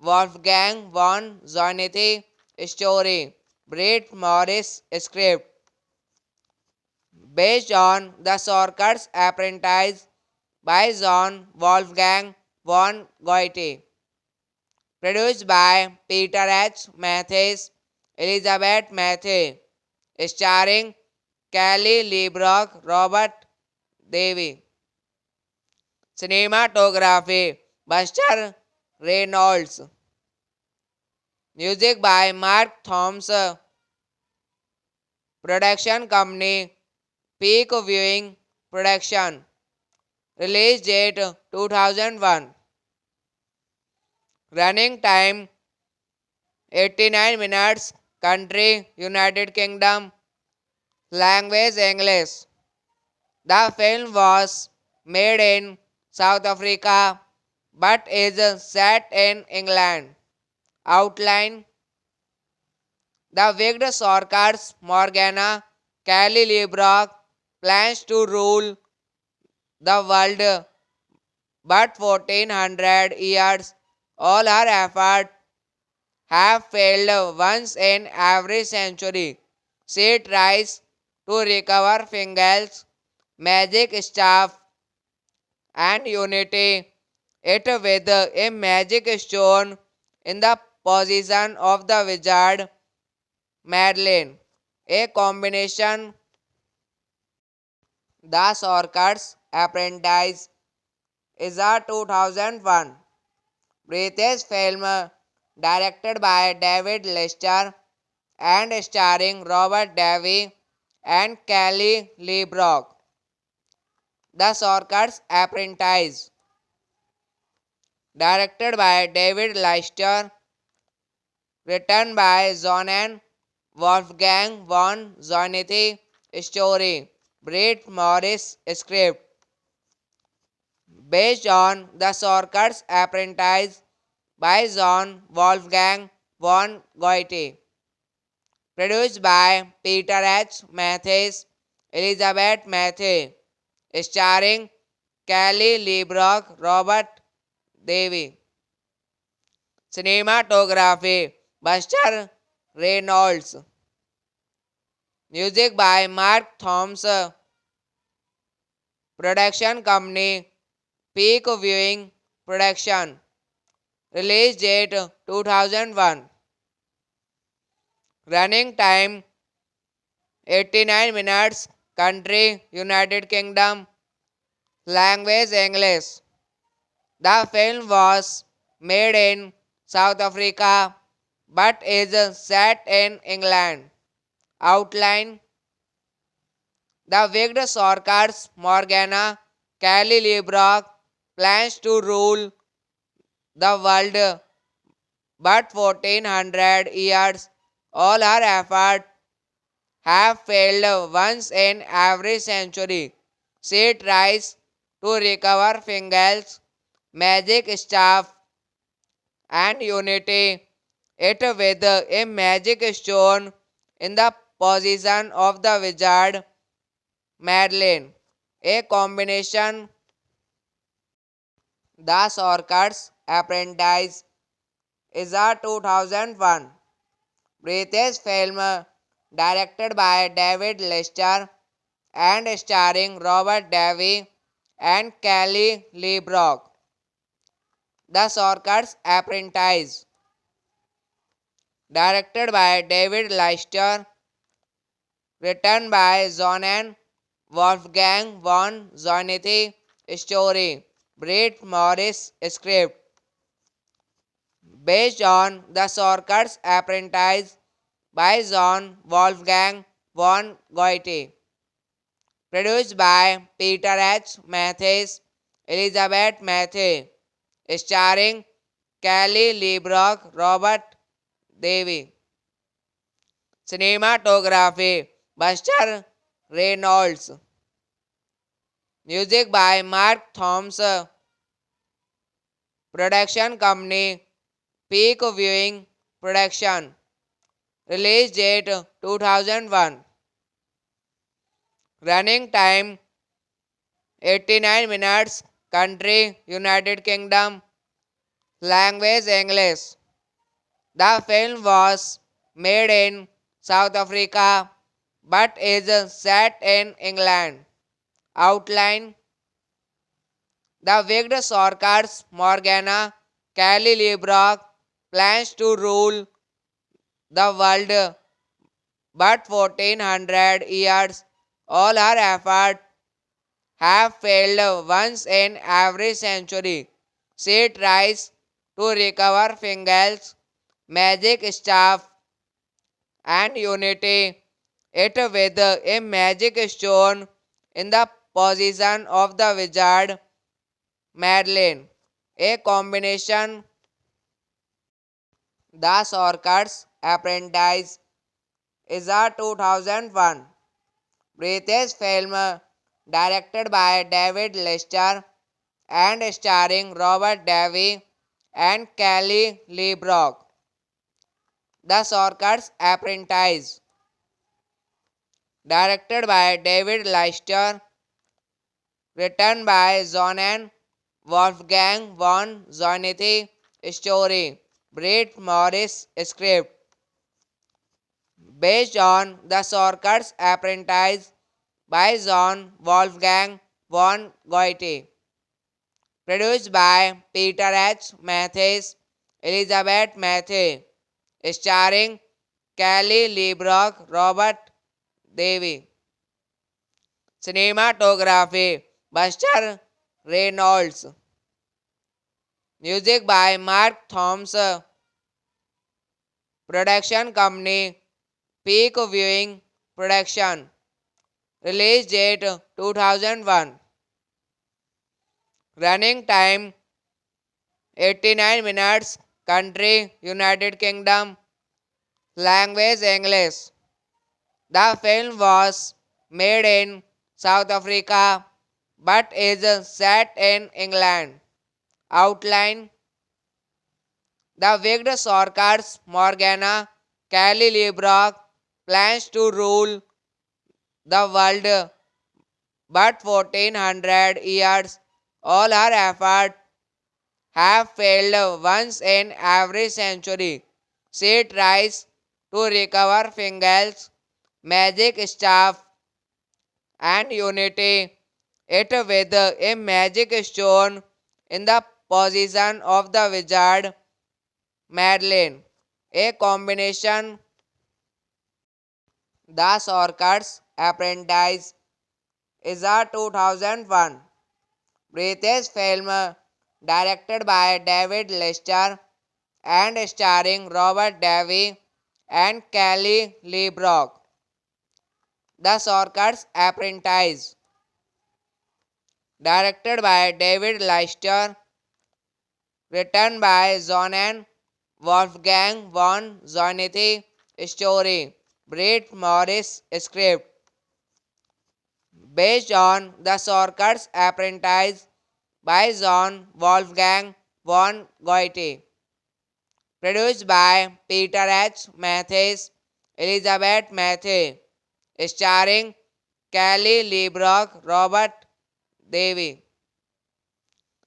Wolfgang von Zornithy, story, Brett Morris script, based on The Sorcerer's Apprentice by John Wolfgang von Goethe, produced by Peter H. Matthews, Elizabeth Matthew, starring Kelly LeBrock, Robert Davey. Cinematography, Buster Reynolds. Music by Mark Thompson. Production company, Peak Viewing Production. Release date 2001. Running time 89 minutes. Country United Kingdom. Language English. The film was made in South Africa but is set in England. Outline: the wigged Sorcar's Morgana Kelly LeBrock plans to rule the world, but 1400 years all her efforts have failed once in every century. She tries to recover Fingal's magic staff and unity it with a magic stone in the possession of the wizard Madeline. A combination The Sorcerer's Apprentice is a 2001 British film directed by David Lester and starring Robert Davi and Kelly LeBrock. The Sorcerer's Apprentice, directed by David Lester, written by John and Wolfgang von Zornithy, story, Brett Morris script, based on The Sorcerer's Apprentice by John Wolfgang von Goethe. Produced by Peter H. Matthews, Elizabeth Matthews, starring Kelly LeBrock, Robert Davey. Cinematography Buster Reynolds. Music by Mark Thompson. Production company Peak Viewing Production. Release date 2001. Running time 89 minutes. Country United Kingdom. Language English. The film was made in South Africa but is set in England. Outline: the wigged Sorcerer's Morgana Kelly LeBrock plans to rule the world, but 1400 years all her efforts have failed once in every century. She tries to recover Fingal's magic staff and unity it with a magic stone in the possession of the wizard Madeline. A combination The Sorcerer's Apprentice is a 2001 British film directed by David Lester and starring Robert Davi and Kelly LeBrock. The Sorcerer's Apprentice, directed by David Lester, written by John and Wolfgang von Zornithy, story, Brett Morris script, based on The Sorcerer's Apprentice by John Wolfgang von Goethe. Produced by Peter H. Matthews, Elizabeth Matthews, starring Kelly LeBrock, Robert Davey. Cinematography Buster Reynolds. Music by Mark Thompson. Production company Peak Viewing Production. Release date 2001. Running time 89 minutes. Country United Kingdom. Language English. The film was made in South Africa but is set in England. Outline: the wigged Sorcerer's Morgana Kelly LeBrock plans to rule the world, but 1400 years all her efforts have failed once in every century. She tries to recover Fingal's magic staff and unity it with a magic stone in the possession of the wizard Madeline. A combination The Sorcerer's Apprentice is a 2001 British film directed by David Lester and starring Robert Davi and Kelly Lee Brock. The Sorcerer's Apprentice, directed by David Lester, written by John and Wolfgang von Zornithy, story, Brett Morris script, based on The Sorcerer's Apprentice by John Wolfgang von Goethe, produced by Peter H. Matthews, Elizabeth Matthew, starring Kelly LeBrock, Robert Davey. Cinematography Buster Reynolds. Music by Mark Thompson. Production company Peak Viewing Production. Release date 2001. Running time 89 minutes. Country United Kingdom. Language English. The film was made in South Africa but is set in England. Outline: the wicked Sorceress Morgana Kelly LeBrock plans to rule the world, but 1400 years all her efforts have failed once in every century. She tries to recover Fingal's magic staff and unity it with a magic stone in the possession of the wizard Madeline. A combination. The Sorcerer's Apprentice is a 2001 British film directed by David Lester and starring Robert Davi and Kelly Lee Brock. The Sorcerer's Apprentice, directed by David Lester, written by John and Wolfgang von Zornithy, story, Brett Morris script, based on The Sorcerer's Apprentice by John Wolfgang von Goethe, produced by Peter H. Matthews, Elizabeth Matthew, starring Kelly LeBrock, Robert Davey.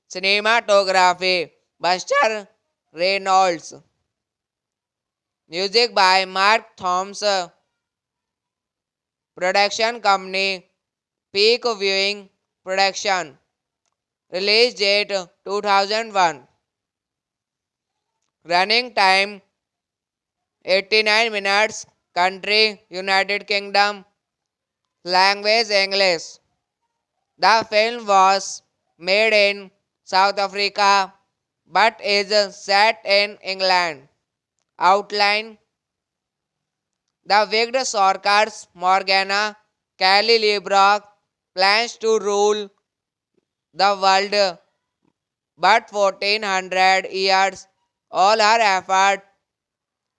Cinematography Buster Reynolds. Music by Mark Thompson. Production company Peak Viewing Production. Release date 2001. Running time 89 minutes. Country United Kingdom. Language English. The film was made in South Africa but is set in England. Outline: the wicked Sorceress Morgana Kelly LeBrock plans to rule the world, but 1400 years all her efforts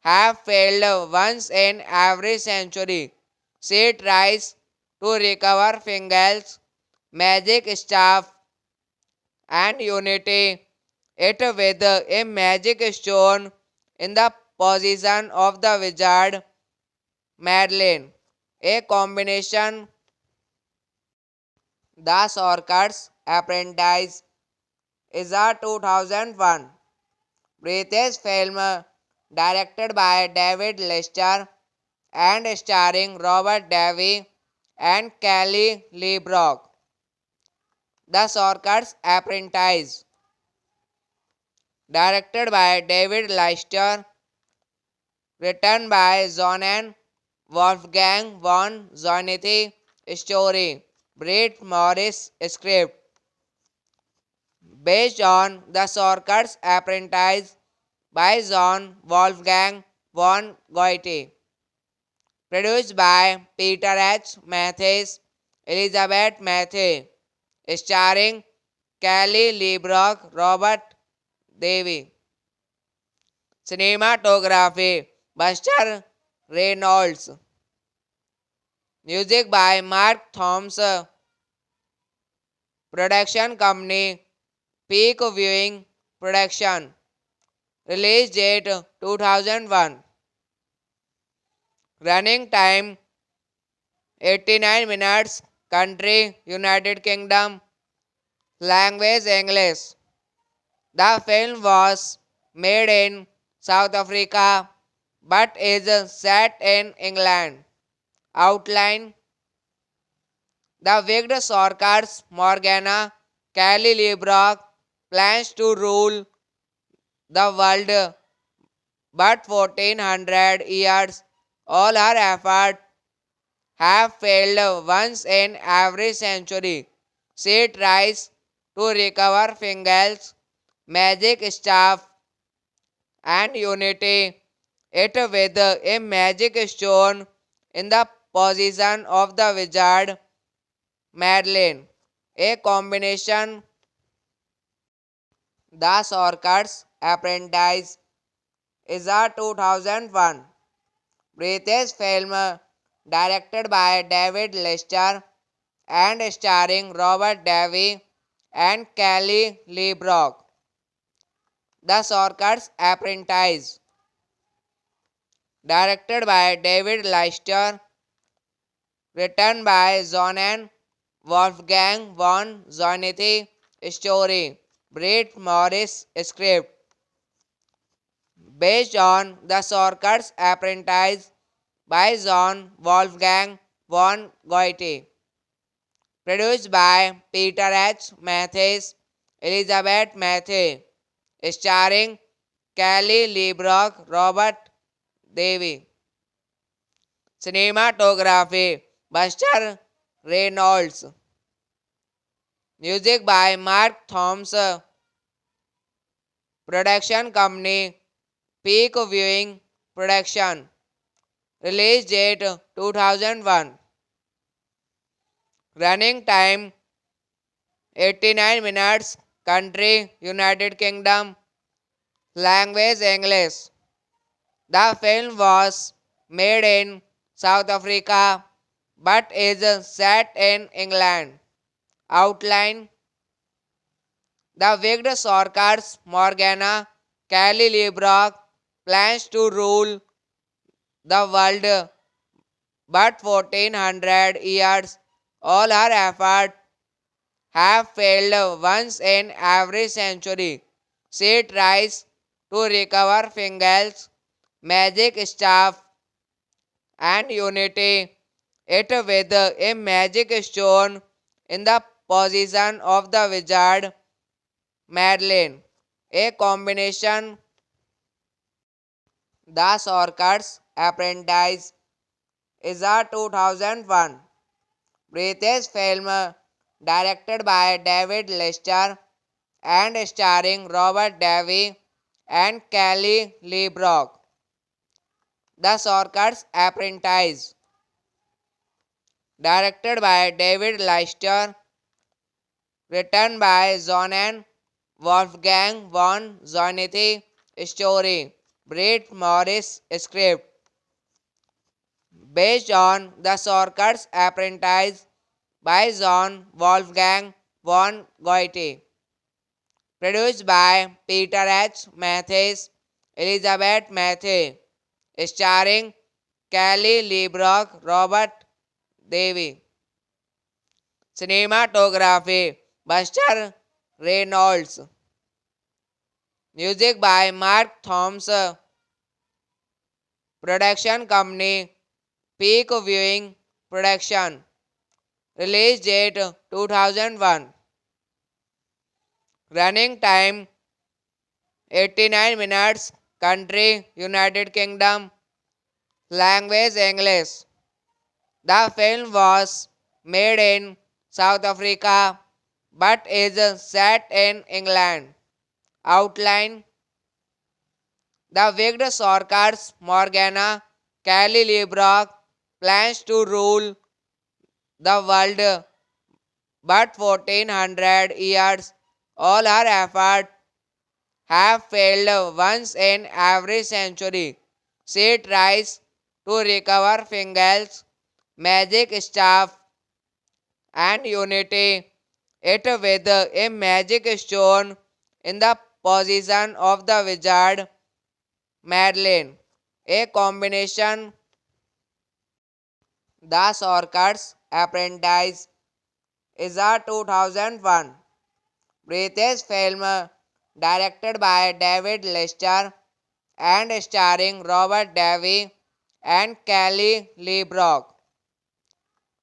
have failed once in every century. She tries to recover Fingal's magic staff and unity it with a magic stone in the possession of the wizard Madeline. A combination. The Sorcerer's Apprentice is a 2001 British film directed by David Lester and starring Robert Davi and Kelly Lee Brock. The Sorcerer's Apprentice, directed by David Lester, written by John and Wolfgang von Zornithy, story, Brett Morris script, based on The Sorcerer's Apprentice by John Wolfgang von Goethe, produced by Peter H. Matthews, Elizabeth Matthew, starring Kelly LeBrock, Robert Davey. Cinematography Buster Reynolds. Music by Mark Thompson. Production company Peak Viewing Production. Release date 2001. Running time 89 minutes. Country United Kingdom. Language English. The film was made in South Africa but is set in England. Outline: the wicked Sorceress Morgana Kelly LeBrock plans to rule the world, but 1400 years all her efforts have failed once in every century. She tries to recover Fingal's magic staff and unity it with a magic stone in the possession of the wizard Madeline. A combination The Sorcerer's Apprentice is a 2001 British film directed by David Lester and starring Robert Davi and Kelly LeBrock. The Sorcerer's Apprentice, directed by David Lester, written by Johann Wolfgang von Zornity, story, Brett Morris script, based on The Sorcerer's Apprentice by John Wolfgang von Goethe, produced by Peter H. Matthews, Elizabeth Matthews, starring Kelly LeBrock, Robert Davi. Cinematography Buster Reynolds. Music by Mark Thompson. Production company Peak Viewing Production. Release date 2001. Running time 89 minutes. Country United Kingdom. Language English. The film was made in South Africa but is set in England. Outline: the wicked Sorceress Morgana Kelly LeBrock plans to rule the world, but 1400 years all her efforts have failed once in every century. She tries to recover Fingal's magic staff and unity it with a magic stone in the possession of the wizard Madeline. A combination The Sorcerer's Apprentice is a 2001 British film directed by David Lester and starring Robert Davi and Kelly LeBrock. The Sorcerer's Apprentice, directed by David Lester, written by Johann Wolfgang von Zornity, story, Brett Morris script, based on The Sorcerer's Apprentice by John Wolfgang von Goethe, produced by Peter H. Matthews, Elizabeth Matthews, starring Kelly LeBrock, Robert Davi. Cinematography Buster Reynolds. Music by Mark Thompson. Production company Peak Viewing Production. Release date 2001. Running time 89 minutes. Country United Kingdom. Language English. The film was made in South Africa but is set in England. Outline: the wicked Sorceress Morgana Kelly LeBrock plans to rule the world, but 1400 years all her efforts have failed once in every century. She tries to recover Fingal's magic staff and unity it with a magic stone in the possession of the wizard Madeline. A combination The Sorcerer's Apprentice is a 2001 British film directed by David Lester and starring Robert Davi and Kelly LeBrock.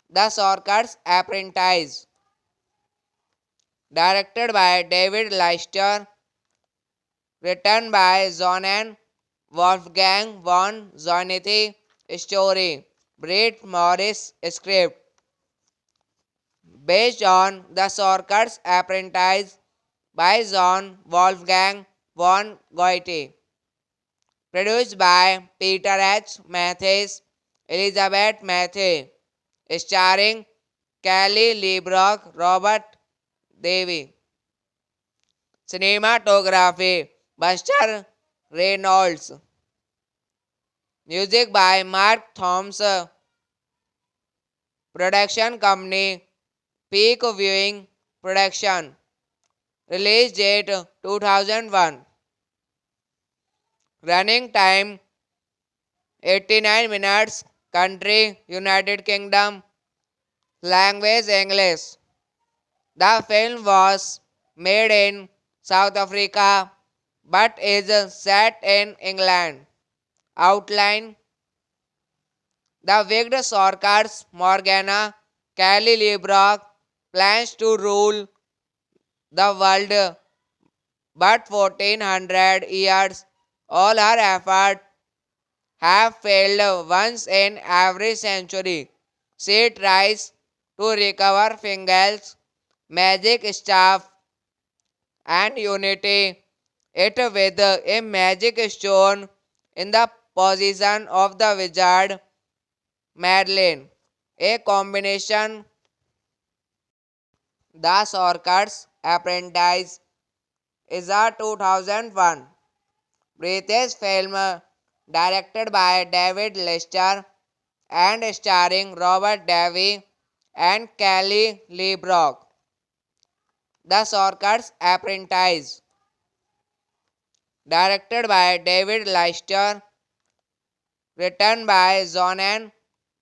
The Sorcerer's Apprentice, directed by David Lester, written by John and Wolfgang von Zornity, story, Brett Morris script, based on The Sorcerer's Apprentice by John Wolfgang von Goethe. Produced by Peter H. Matthews, Elizabeth Matthews, starring Kelly LeBrock, Robert Davey. Cinematography Buster Reynolds. Music by Mark Thompson. Production company Peak Viewing Production. Release date 2001. Running time 89 minutes. Country United Kingdom. Language English. The film was made in South Africa but is set in England. Outline: the wicked Sorceress Morgana Kelly LeBrock plans to rule the world, but 1400 years all her efforts have failed once in every century. She tries to recover Fingal's magic staff and unity it with a magic stone in the possession of the wizard Madeline. A combination The Sorcerer's Apprentice is a 2001 British film directed by David Lester and starring Robert Davi and Kelly LeBrock. The Sorcerer's Apprentice, directed by David Lester, written by John and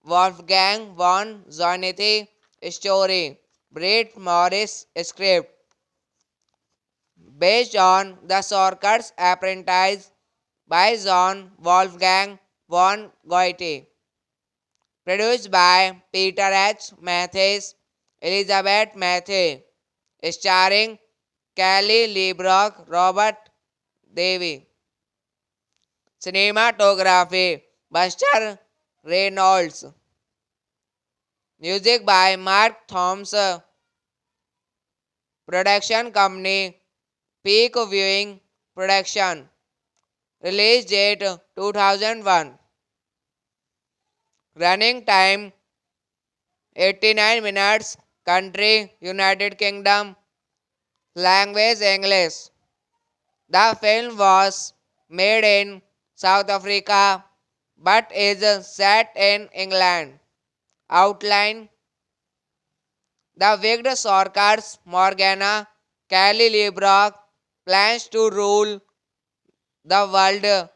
Wolfgang von Zornity, story, Brett Morris script, based on The Sorcerer's Apprentice by John Wolfgang von Goethe. Produced by Peter H. Matthews, Elizabeth Matthews, starring Kelly LeBrock, Robert Davey. Cinematography Buster Reynolds. Music by Mark Thompson. Production company Peak Viewing Production. Release date 2001. Running time 89 minutes. Country United Kingdom. Language English. The film was made in South Africa but is set in England. Outline: the wicked Sorceress Morgana Kelly LeBrock plans to rule the world,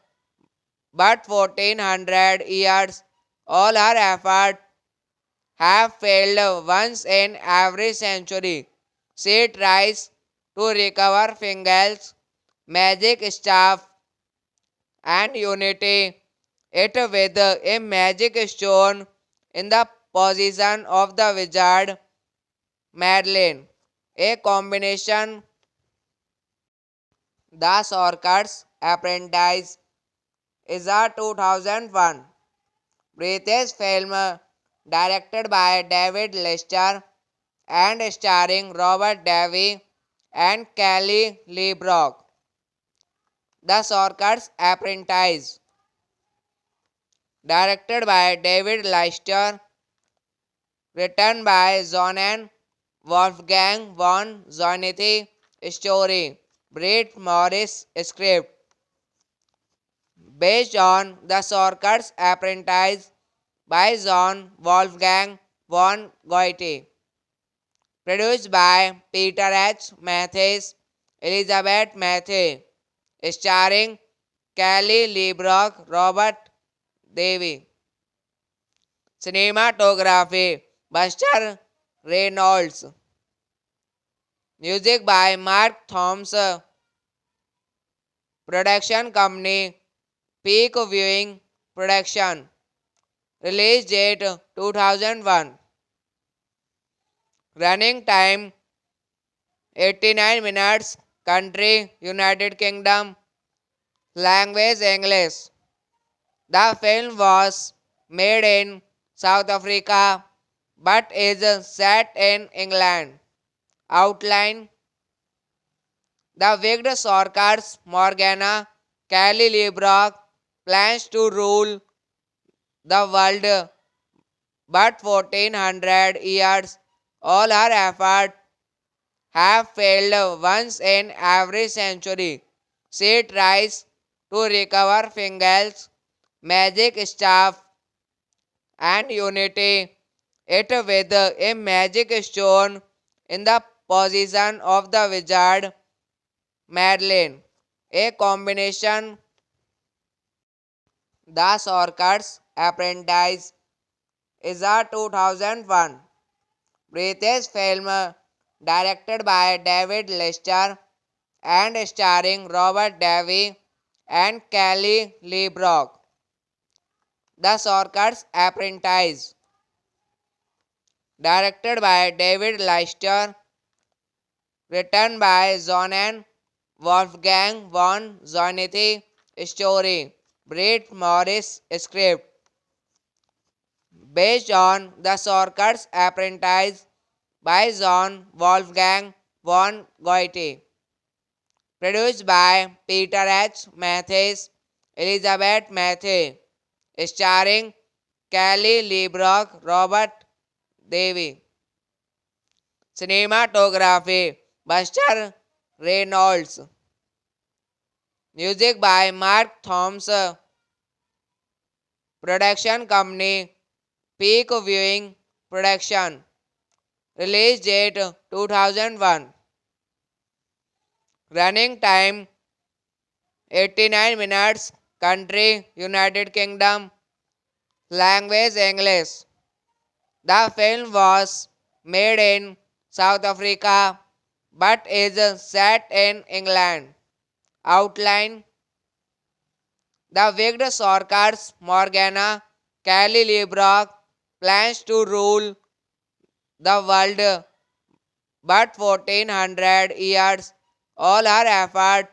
but 1400 years all her efforts have failed once in every century. She tries to recover Fingal's magic staff and unity it with a magic stone in the possession of the wizard Madeline. A combination The Sorcerer's Apprentice is a 2001 British film directed by David Lester and starring Robert Davi and Kelly LeBrock. The Sorcerer's Apprentice, directed by David Lester, written by John and Wolfgang von Zornity, story, Brett Morris script. Based on The Sorcerer's Apprentice by John Wolfgang von Goethe. Produced by Peter H. Matthews, Elizabeth Matthew. Starring Kelly LeBrock, Robert Davey. Cinematography Buster Reynolds. Music by Mark Thompson. Production company Peak Viewing Production. Release date 2001. Running time 89 minutes. Country United Kingdom. Language English. The film was made in South Africa but is set in England. Outline: the wicked Sorceress Morgana Kelly LeBrock plans to rule the world, but 1400 years all her efforts have failed once in every century. She tries to recover Fingal's magic staff and unity it with a magic stone in the possession of the wizard Madeline. A combination The Sorcerer's Apprentice is a 2001 British film directed by David Lester and starring Robert Davi and Kelly LeBrock. The Sorcerer's Apprentice, directed by David Lester, written by Johann Wolfgang von Goethe, story Brett Morris script. Based on The Sorcerer's Apprentice by John Wolfgang von Goethe. Produced by Peter H. Matthews, Elizabeth Matthew. Starring Kelly LeBrock, Robert Davey. Cinematography Buster Reynolds. Music by Mark Thompson. Production company Peak Viewing Production. Release date 2001. Running time 89 minutes. Country United Kingdom. Language English. The film was made in South Africa but is set in England. Outline: the wicked Sorceress Morgana Kelly LeBrock plans to rule the world, but 1400 years all her efforts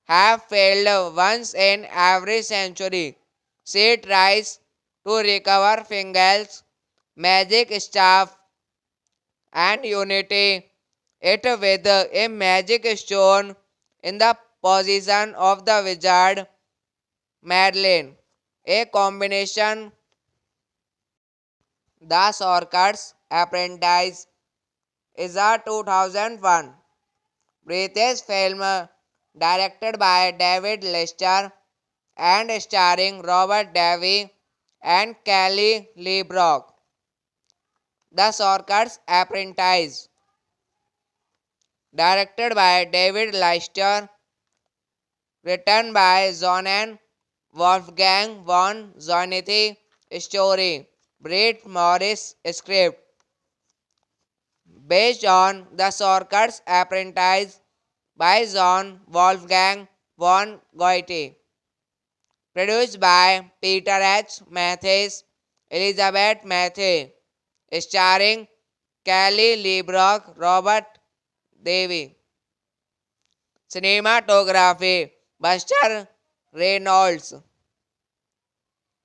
have failed once in every century. She tries to recover Fingal's magic staff and unity it with a magic stone in the possession of the wizard Madeline. A combination The Sorcerer's Apprentice is a 2001 British film directed by David Lester and starring Robert Davi and Kelly LeBrock. The Sorcerer's Apprentice, directed by David Lester, written by Johann Wolfgang von Goethe, story Brett Morris script. Based on The Sorcerer's Apprentice by John Wolfgang von Goethe. Produced by Peter H. Matthews, Elizabeth Matthew. Starring Kelly LeBrock, Robert Davey. Cinematography Buster Reynolds.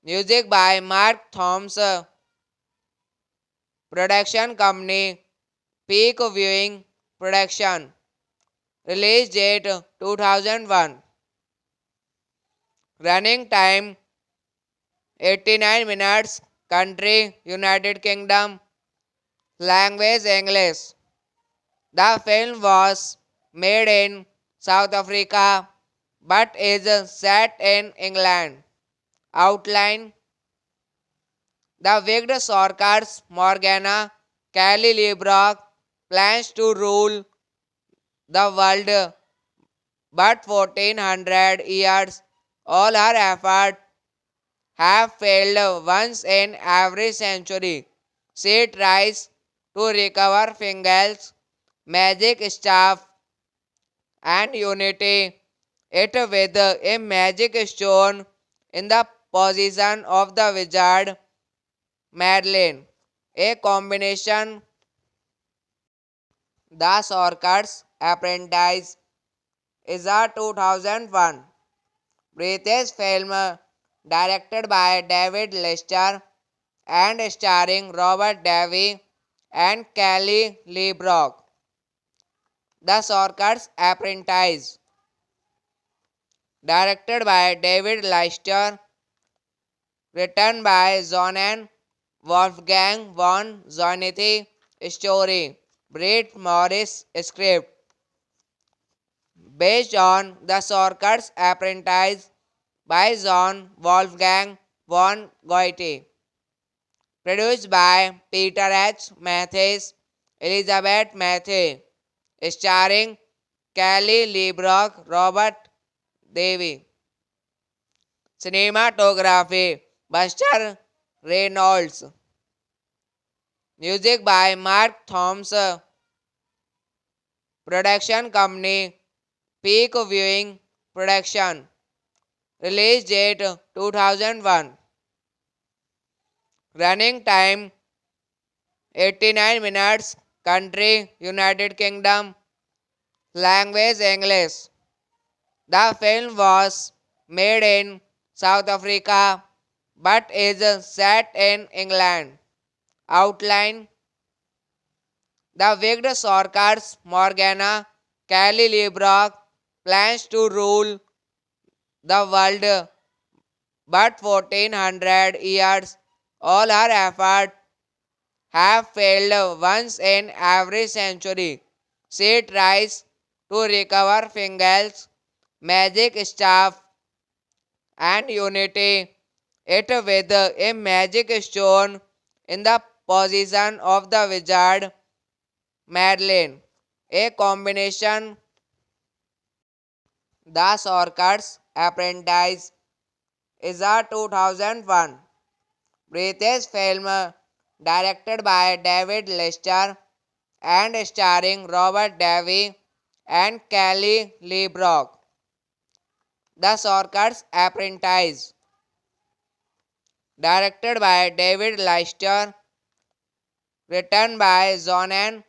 Music by Mark Thompson. Production company Peak Viewing Production. Release date 2001. Running time 89 minutes. Country United Kingdom. Language English. The film was made in South Africa, but is set in England. Outline: the Wigged Sorcards Morgana Kelly LeBrock plans to rule the world, but 1400 years all her efforts have failed once in every century. She tries to recover Fingal's magic staff and unity it with a magic stone in the possession of the wizard Madeline. A combination The Sorcerer's Apprentice is a 2001 British film directed by David Lester and starring Robert Davi and Kelly LeBrock. The Sorcerer's Apprentice, directed by David Lester, written by Johann Wolfgang von Zornithy, story, Brett Morris script, based on The Sorcerer's Apprentice by John Wolfgang von Goethe. Produced by Peter H. Matthews, Elizabeth Matthews, starring Kelly LeBrock, Robert Davi. Cinematography: Buster Reynolds. Music by Mark Thompson. Production company Peak Viewing Production. Release date 2001. Running time 89 minutes. Country United Kingdom. Language English. The film was made in South Africa but is set in England. Outline: the Wigged Sorcerers Morgana Kelly LeBrock plans to rule the world, but 1400 years all her efforts have failed once in every century. She tries to recover Fingal's magic staff and unity it with a magic stone in the possession of the wizard Madeline. A combination The Sorcerer's Apprentice is a 2001 British film directed by David Lester and starring Robert Davi and Kelly LeBrock. The Sorcerer's Apprentice, directed by David Lester, written by Johann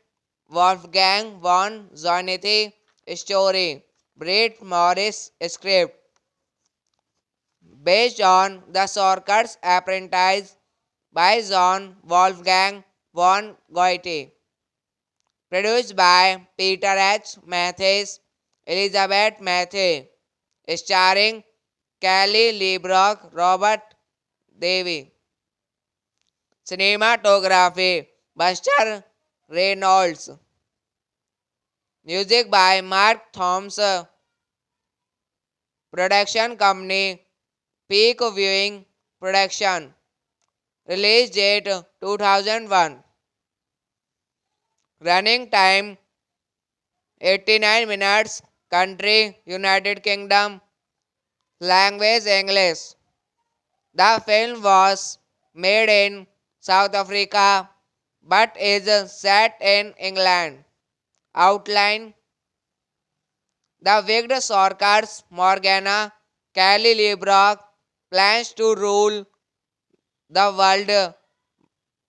Wolfgang von Zornithy, story, Brett Morris script, based on The Sorcerer's Apprentice by John Wolfgang von Goethe. Produced by Peter H. Matthews, Elizabeth Matthews, starring Kelly LeBrock, Robert Davi. Cinematography: Buster Reynolds. Music by Mark Thompson. Production company Peak Viewing Production. Release date 2001. Running time 89 minutes. Country United Kingdom. Language English. The film was made in South Africa but is set in England. Outline: the Wigged Sorcerers Morgana Kelly LeBrock plans to rule the world,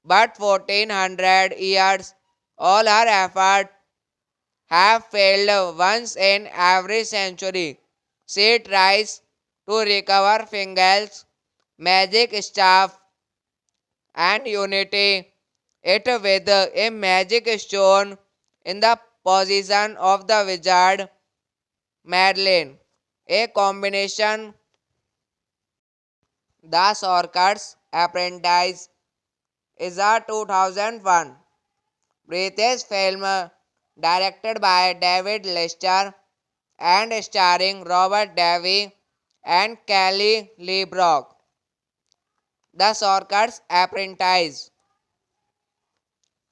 but 1400 years all her efforts have failed once in every century. She tries to recover Fingal's magic staff and unity it with a magic stone in the possession of the wizard Madeline. A combination The Sorcerer's Apprentice is a 2001 British film directed by David Lester and starring Robert Davi and Kelly LeBrock. The Sorcerer's Apprentice,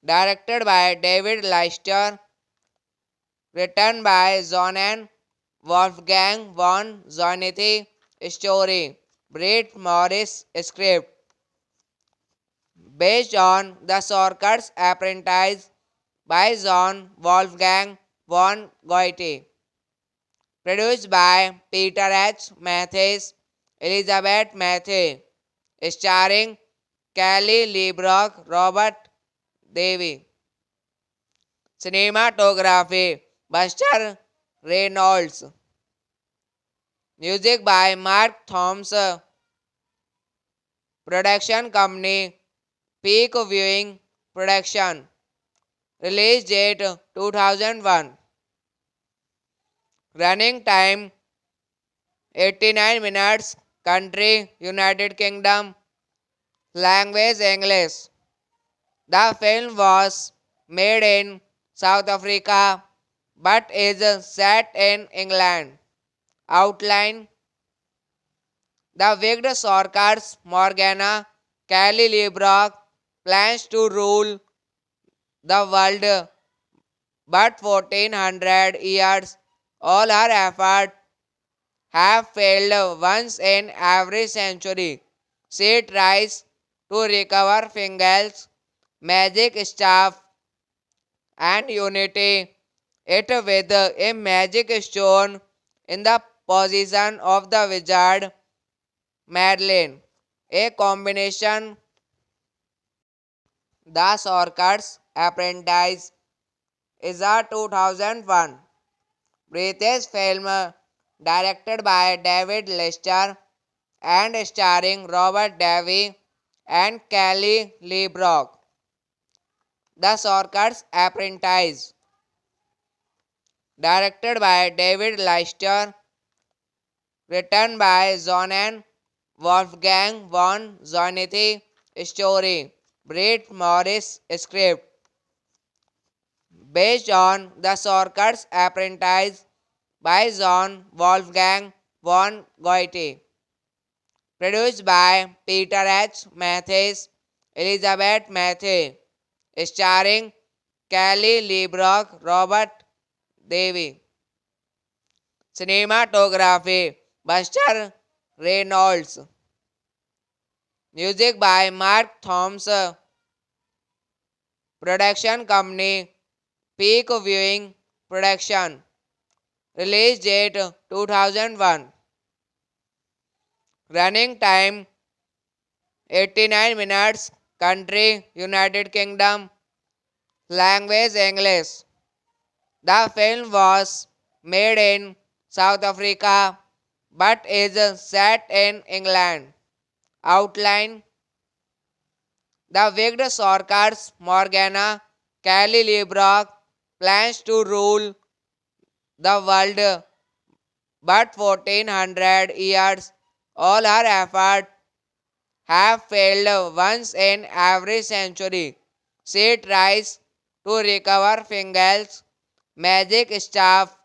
directed by David Leicester, written by Johann Wolfgang von Zornithy, story, Brett Morris script, based on The Sorcerer's Apprentice by John Wolfgang von Goethe, produced by Peter H. Matthews, Elizabeth Matthew, starring Kelly LeBrock, Robert Davi. Cinematography, Buster Reynolds. Music by Mark Thompson. Production company, Peak Viewing Production. Release date 2001. Running time 89 minutes. Country United Kingdom. Language English. The film was made in South Africa but is set in England. Outline: the wicked Sorceress Morgana Kelly LeBrock plans to rule the world, but 1400 years all her efforts have failed once in every century. She tries to recover Fingal's magic staff and unity it with a magic stone in the possession of the wizard Madeline. A combination. The Sorcerer's Apprentice is a 2001 British film directed by David Leicester and starring Robert Davi and Kelly LeBrock. The Sorcerer's Apprentice, directed by David Leicester, written by Johann Wolfgang von Zornithy, story, Brett Morris script, based on The Sorcerer's Apprentice by John Wolfgang von Goethe, produced by Peter H. Matthews, Elizabeth Matthew, starring Kelly LeBrock, Robert Davi. Cinematography, Buster Reynolds. Music by Mark Thompson. Production company, Peak Viewing Production. Release date 2001. Running time 89 minutes. Country United Kingdom. Language English. The film was made in South Africa but is set in England. Outline: the wicked Sorceress Morgana Kelly LeBrock plans to rule the world, but 1400 years all her efforts have failed once in every century. She tries to recover Fingal's magic staff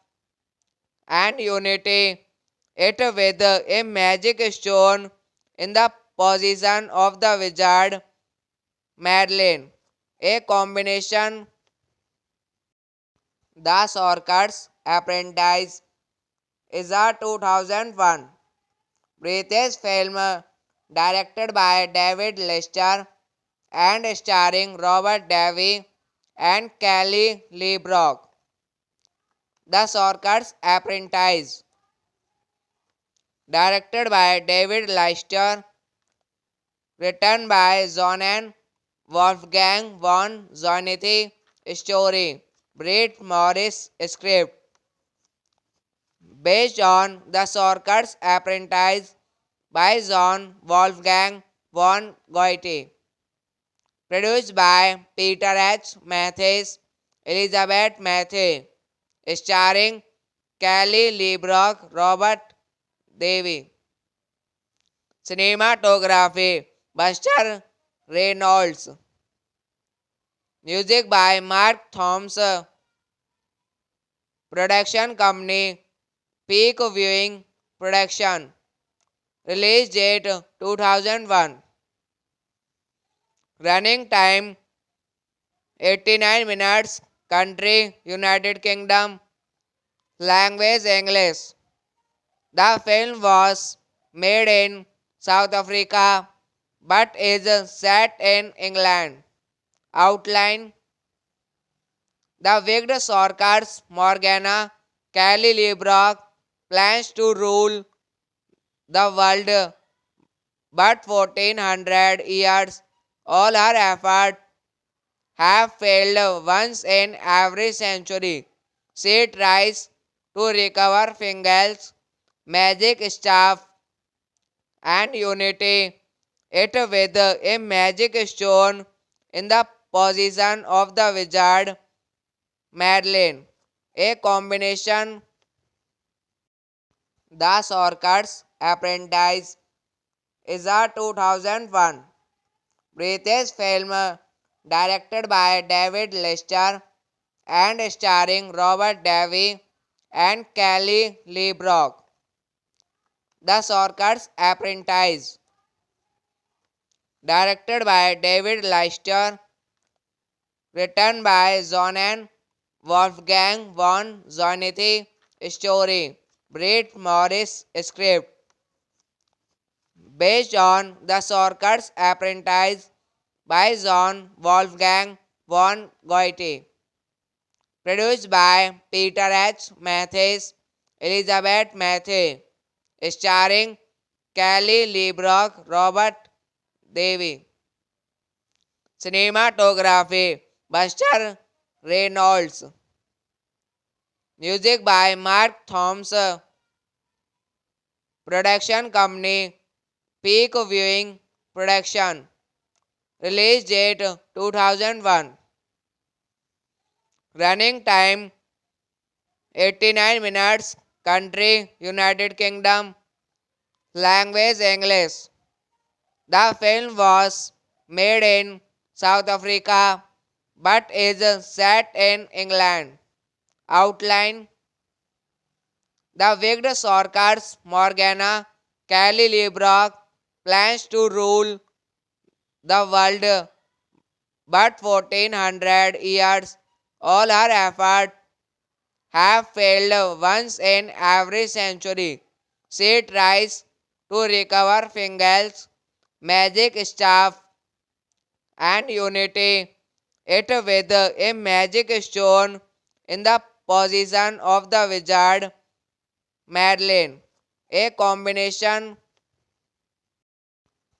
and unity it with a magic stone in the possession of the wizard Madeline. A combination. The Sorcerer's Apprentice is a 2001 British film directed by David Leicester and starring Robert Davi and Kelly LeBrock. The Sorcerer's Apprentice, directed by David Leicester, written by Johann Wolfgang von Zornithy, story, Brett Morris script, based on The Sorcerer's Apprentice by John Wolfgang von Goethe, produced by Peter H. Matthews, Elizabeth Matthew, starring Kelly LeBrock, Robert Davi. Cinematography, Buster Reynolds. Music by Mark Thompson. Production company, Peak viewing production. Release date 2001. Running time 89 minutes. Country United Kingdom. Language English. The film was made in South Africa but is set in England. Outline. The wigged Sorkars Morgana Kelly LeBrock plans to rule the world, but 1400 years all her efforts have failed once in every century. She tries to recover Fingal's magic staff and unity it with a magic stone in the possession of the wizard Madeline. A combination. The Sorcerer's Apprentice is a 2001 British film directed by David Lester and starring Robert Davi and Kelly LeBrock. The Sorcerer's Apprentice, directed by David Lester, written by John and Wolfgang von Zornity, story, Brett Morris script, based on The Sorcerer's Apprentice by John Wolfgang von Goethe. Produced by Peter H. Matthews, Elizabeth Matthews, starring Kelly LeBrock, Robert Davey. Cinematography Buster Reynolds. Music by Mark Thompson. Production company Peak Viewing Production. Release date 2001. Running time 89 minutes. Country United Kingdom. Language English. The film was made in South Africa but is set in England. Outline. The wigged Sorkars Morgana Kelly LeBrock plans to rule the world, but 1400 years all her efforts have failed once in every century. She tries to recover Fingal's magic staff and unity it with a magic stone in the possession of the wizard Madeline. A combination.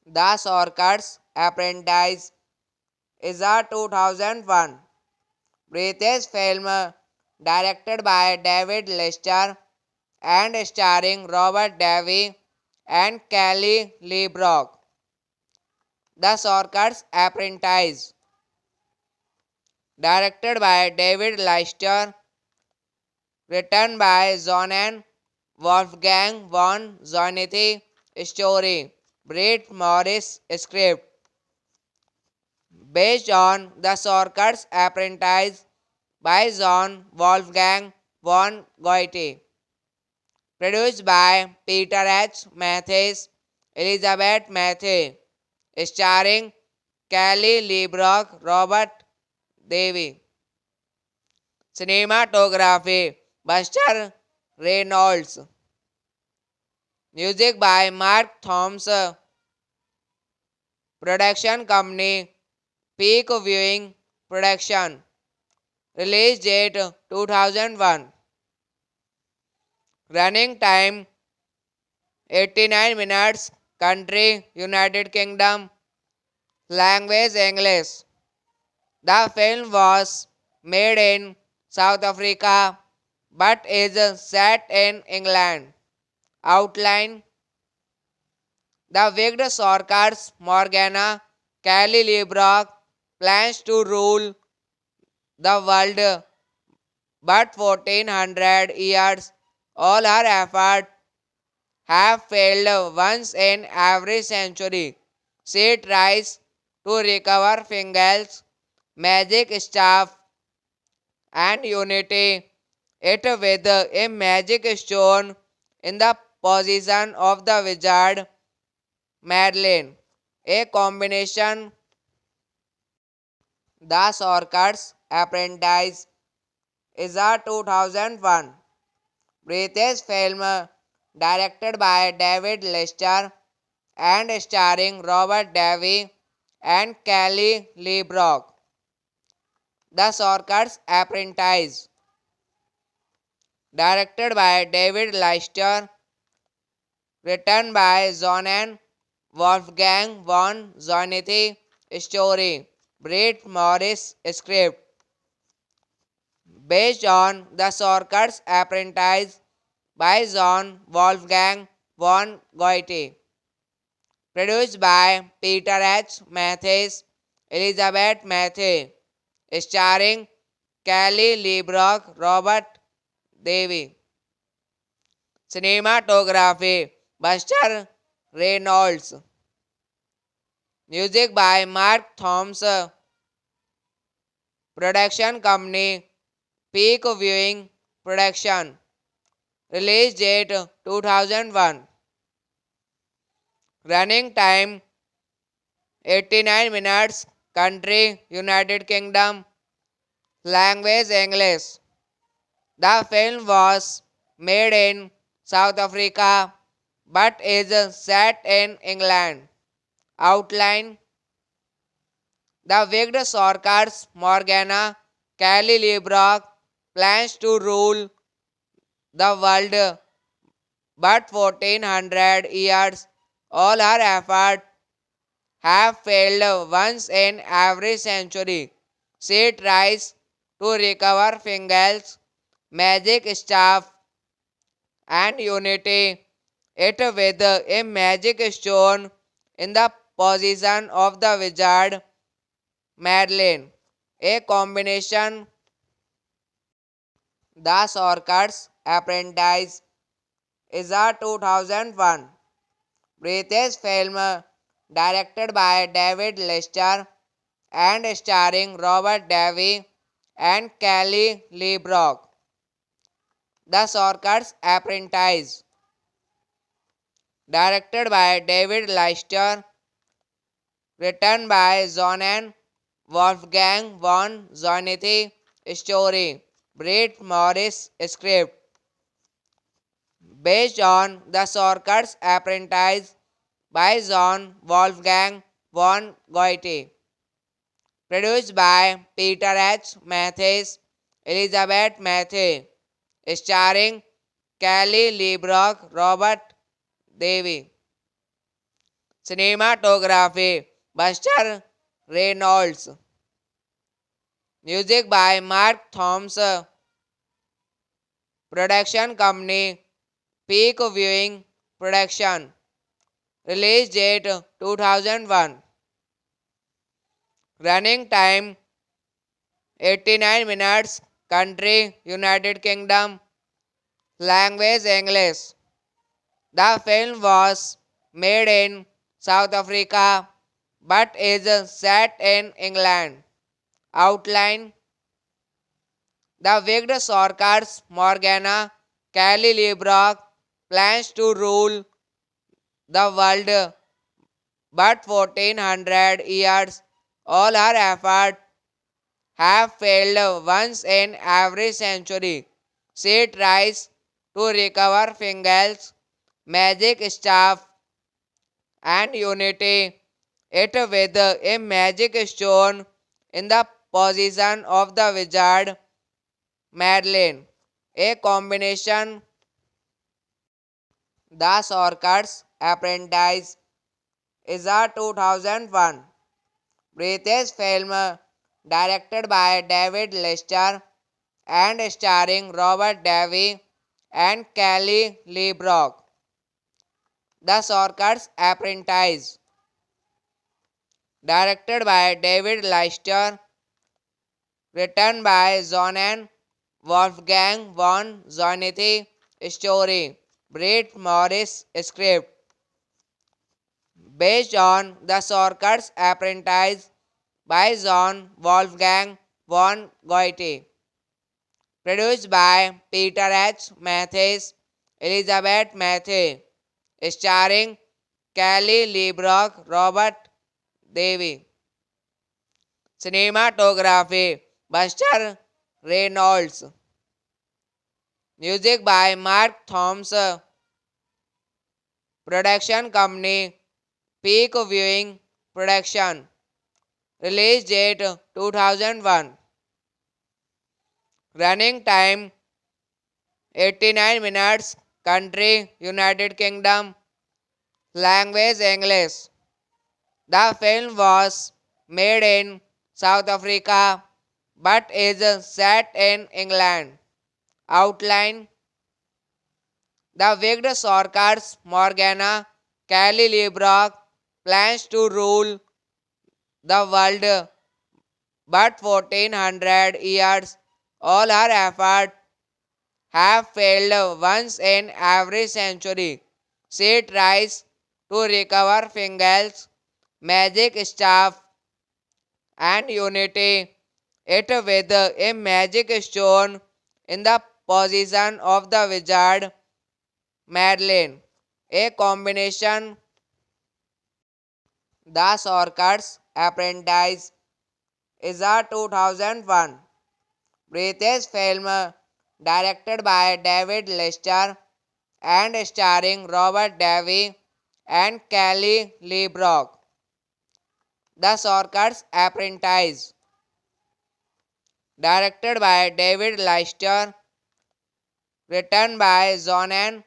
The Sorcerer's Apprentice is a 2001 British film directed by David Lester and starring Robert Davi and Kelly LeBrock. The Sorcerer's Apprentice, directed by David Lester, written by John and Wolfgang von Zornity, story, Brett Morris script, based on The Sorcerer's Apprentice by John Wolfgang von Goethe. Produced by Peter H. Matthews, Elizabeth Matthews, starring Kelly LeBrock, Robert Davey. Cinematography Buster Reynolds. Music by Mark Thompson. Production company Peak Viewing Production. Release date 2001. Running time 89 minutes. Country United Kingdom. Language English. The film was made in South Africa but is set in England. Outline. The wigged Sorkars Morgana Kelly LeBrock plans to rule the world, but 1400 years all her efforts have failed once in every century. She tries to recover Fingal's magic staff and unity it with a magic stone in the position of the wizard Madeline. A combination. The Sorcerer's Apprentice is a 2001 British film directed by David Lester and starring Robert Davi and Kelly LeBrock. The Sorcerer's Apprentice, directed by David Lester, written by John and Wolfgang von Zornity, story, Brett Morris script, based on The Sorcerer's Apprentice by John Wolfgang von Goethe. Produced by Peter H. Matthews, Elizabeth Matthew, starring Kelly LeBrock, Robert Davey. Cinematography Buster Reynolds. Music by Mark Thompson. Production company Peak Viewing Production. Release date 2001. Running time 89 minutes. Country United Kingdom. Language English. The film was made in South Africa but is set in England. Outline. The wigged Sorceress Morgana Kelly LeBrock plans to rule the world, but 1400 years all her efforts have failed once in every century. She tries to recover Fingal's magic staff and unity it with a magic stone in the possession of the wizard Madeline. A combination. The Sorcerer's Apprentice is a 2001 British film directed by David Lester and starring Robert Davi and Kelly LeBrock. The Sorcerer's Apprentice, directed by David Lester, written by John and Wolfgang von Zornity, story, Brett Morris script, based on The Sorcerer's Apprentice by John Wolfgang von Goethe. Produced by Peter H. Matthews, Elizabeth Matthew, starring Kelly LeBrock, Robert Davey. Cinematography Buster Reynolds. Music by Mark Thompson. Production company Peak Viewing Production. Release date 2001. Running time 89 minutes. Country United Kingdom. Language English. The film was made in South Africa but is set in England. Outline. The wigged Sorceress Morgana Kelly LeBrock plans to rule the world, but 1400 years all her efforts have failed once in every century. She tries to recover Fingal's magic staff and unity it with a magic stone in the possession of the wizard Madeline. A combination. The Sorcerer's Apprentice is a 2001 British film directed by David Lester and starring Robert Davi and Kelly LeBrock. The Sorcerer's Apprentice, directed by David Lester, written by John and Wolfgang von Zornity, story, Brett Morris script, based on The Sorcerer's Apprentice by John Wolfgang von Goethe. Produced by Peter H. Matthews, Elizabeth Matthew, starring Kelly LeBrock, Robert Davey. Cinematography Buster Reynolds. Music by Mark Thompson. Production company Peak Viewing Production. Release date 2001. Running time 89 minutes. Country United Kingdom. Language English. The film was made in South Africa but is set in England. Outline: the wigged Sorceress Morgana Kelly LeBrock plans to rule the world, but 1400 years all her efforts have failed once in every century. She tries to recover Fingal's magic staff and unity it with a magic stone in the possession of the wizard Madeline. A combination The Sorcerer's Apprentice is a 2001 British film directed by David Lester and starring Robert Davi and Kelly LeBrock. The Sorcerer's Apprentice, directed by David Lester, written by John and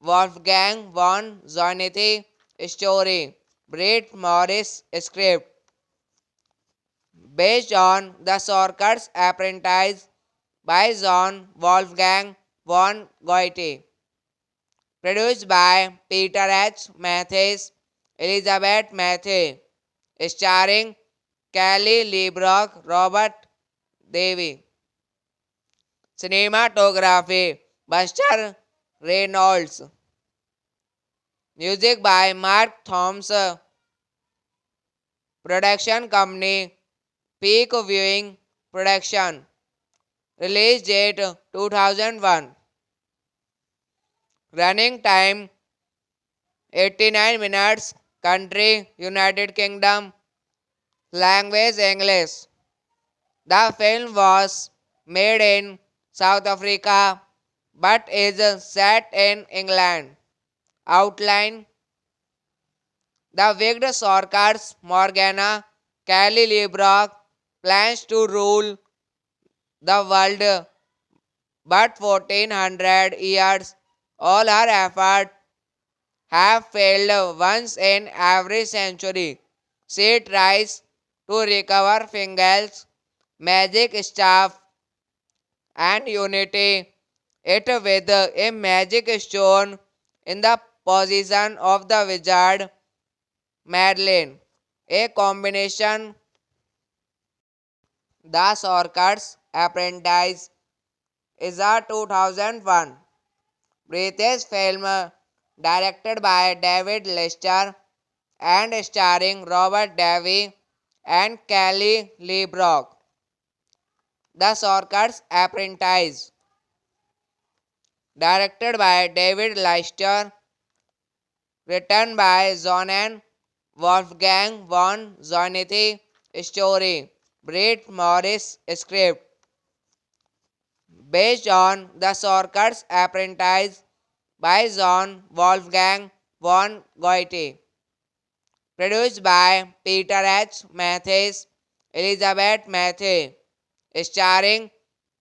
Wolfgang von Zornithy, story, Brett Morris script, based on The Sorcerer's Apprentice by John Wolfgang von Goethe. Produced by Peter H. Matthews, Elizabeth Matthew, starring Kelly LeBrock, Robert Davey. Cinematography Buster Reynolds. Music by Mark Thompson. Production company Peak Viewing Production. Release date 2001. Running time 89 minutes. Country United Kingdom. Language English. The film was made in South Africa but is set in England. Outline: the wigged Sorceress Morgana Kelly LeBrock plans to rule the world, but 1400 years all her efforts have failed once in every century. She tries to recover Fingal's magic staff and unity it with a magic stone in the possession of the wizard Madeline. A combination The Sorcerer's Apprentice is a 2001 British film directed by David Lester and starring Robert Davi and Kelly LeBrock. The Sorcerer's Apprentice, directed by David Lester, written by John and Wolfgang von Zornithy, story, Brett Morris script, based on The Sorcerer's Apprentice by John Wolfgang von Goethe. Produced by Peter H. Matthews, Elizabeth Matthew, starring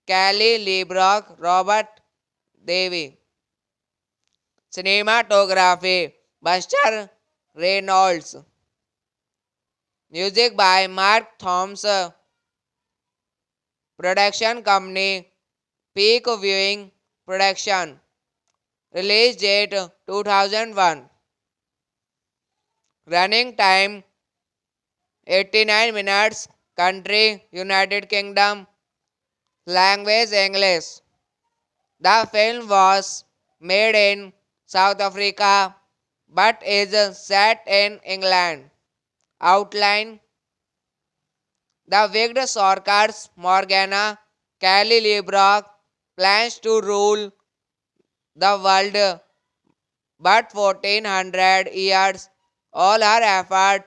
Kelly LeBrock, Robert Davey. Cinematography Buster Reynolds. Music by Mark Thompson. Production company Peak Viewing Production. Release date 2001. Running time 89 minutes. Country United Kingdom. Language English. The film was made in South Africa but is set in England. Outline: the wigged Sorceress Morgana Kelly LeBrock plans to rule the world, but 1400 years, all her efforts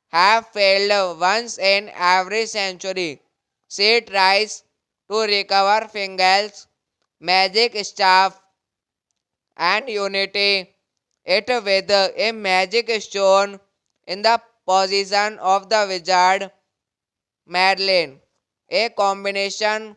have failed once in every century. She tries to recover Fingal's magic staff and unity it with a magic stone in the possession of the wizard Madeline, a combination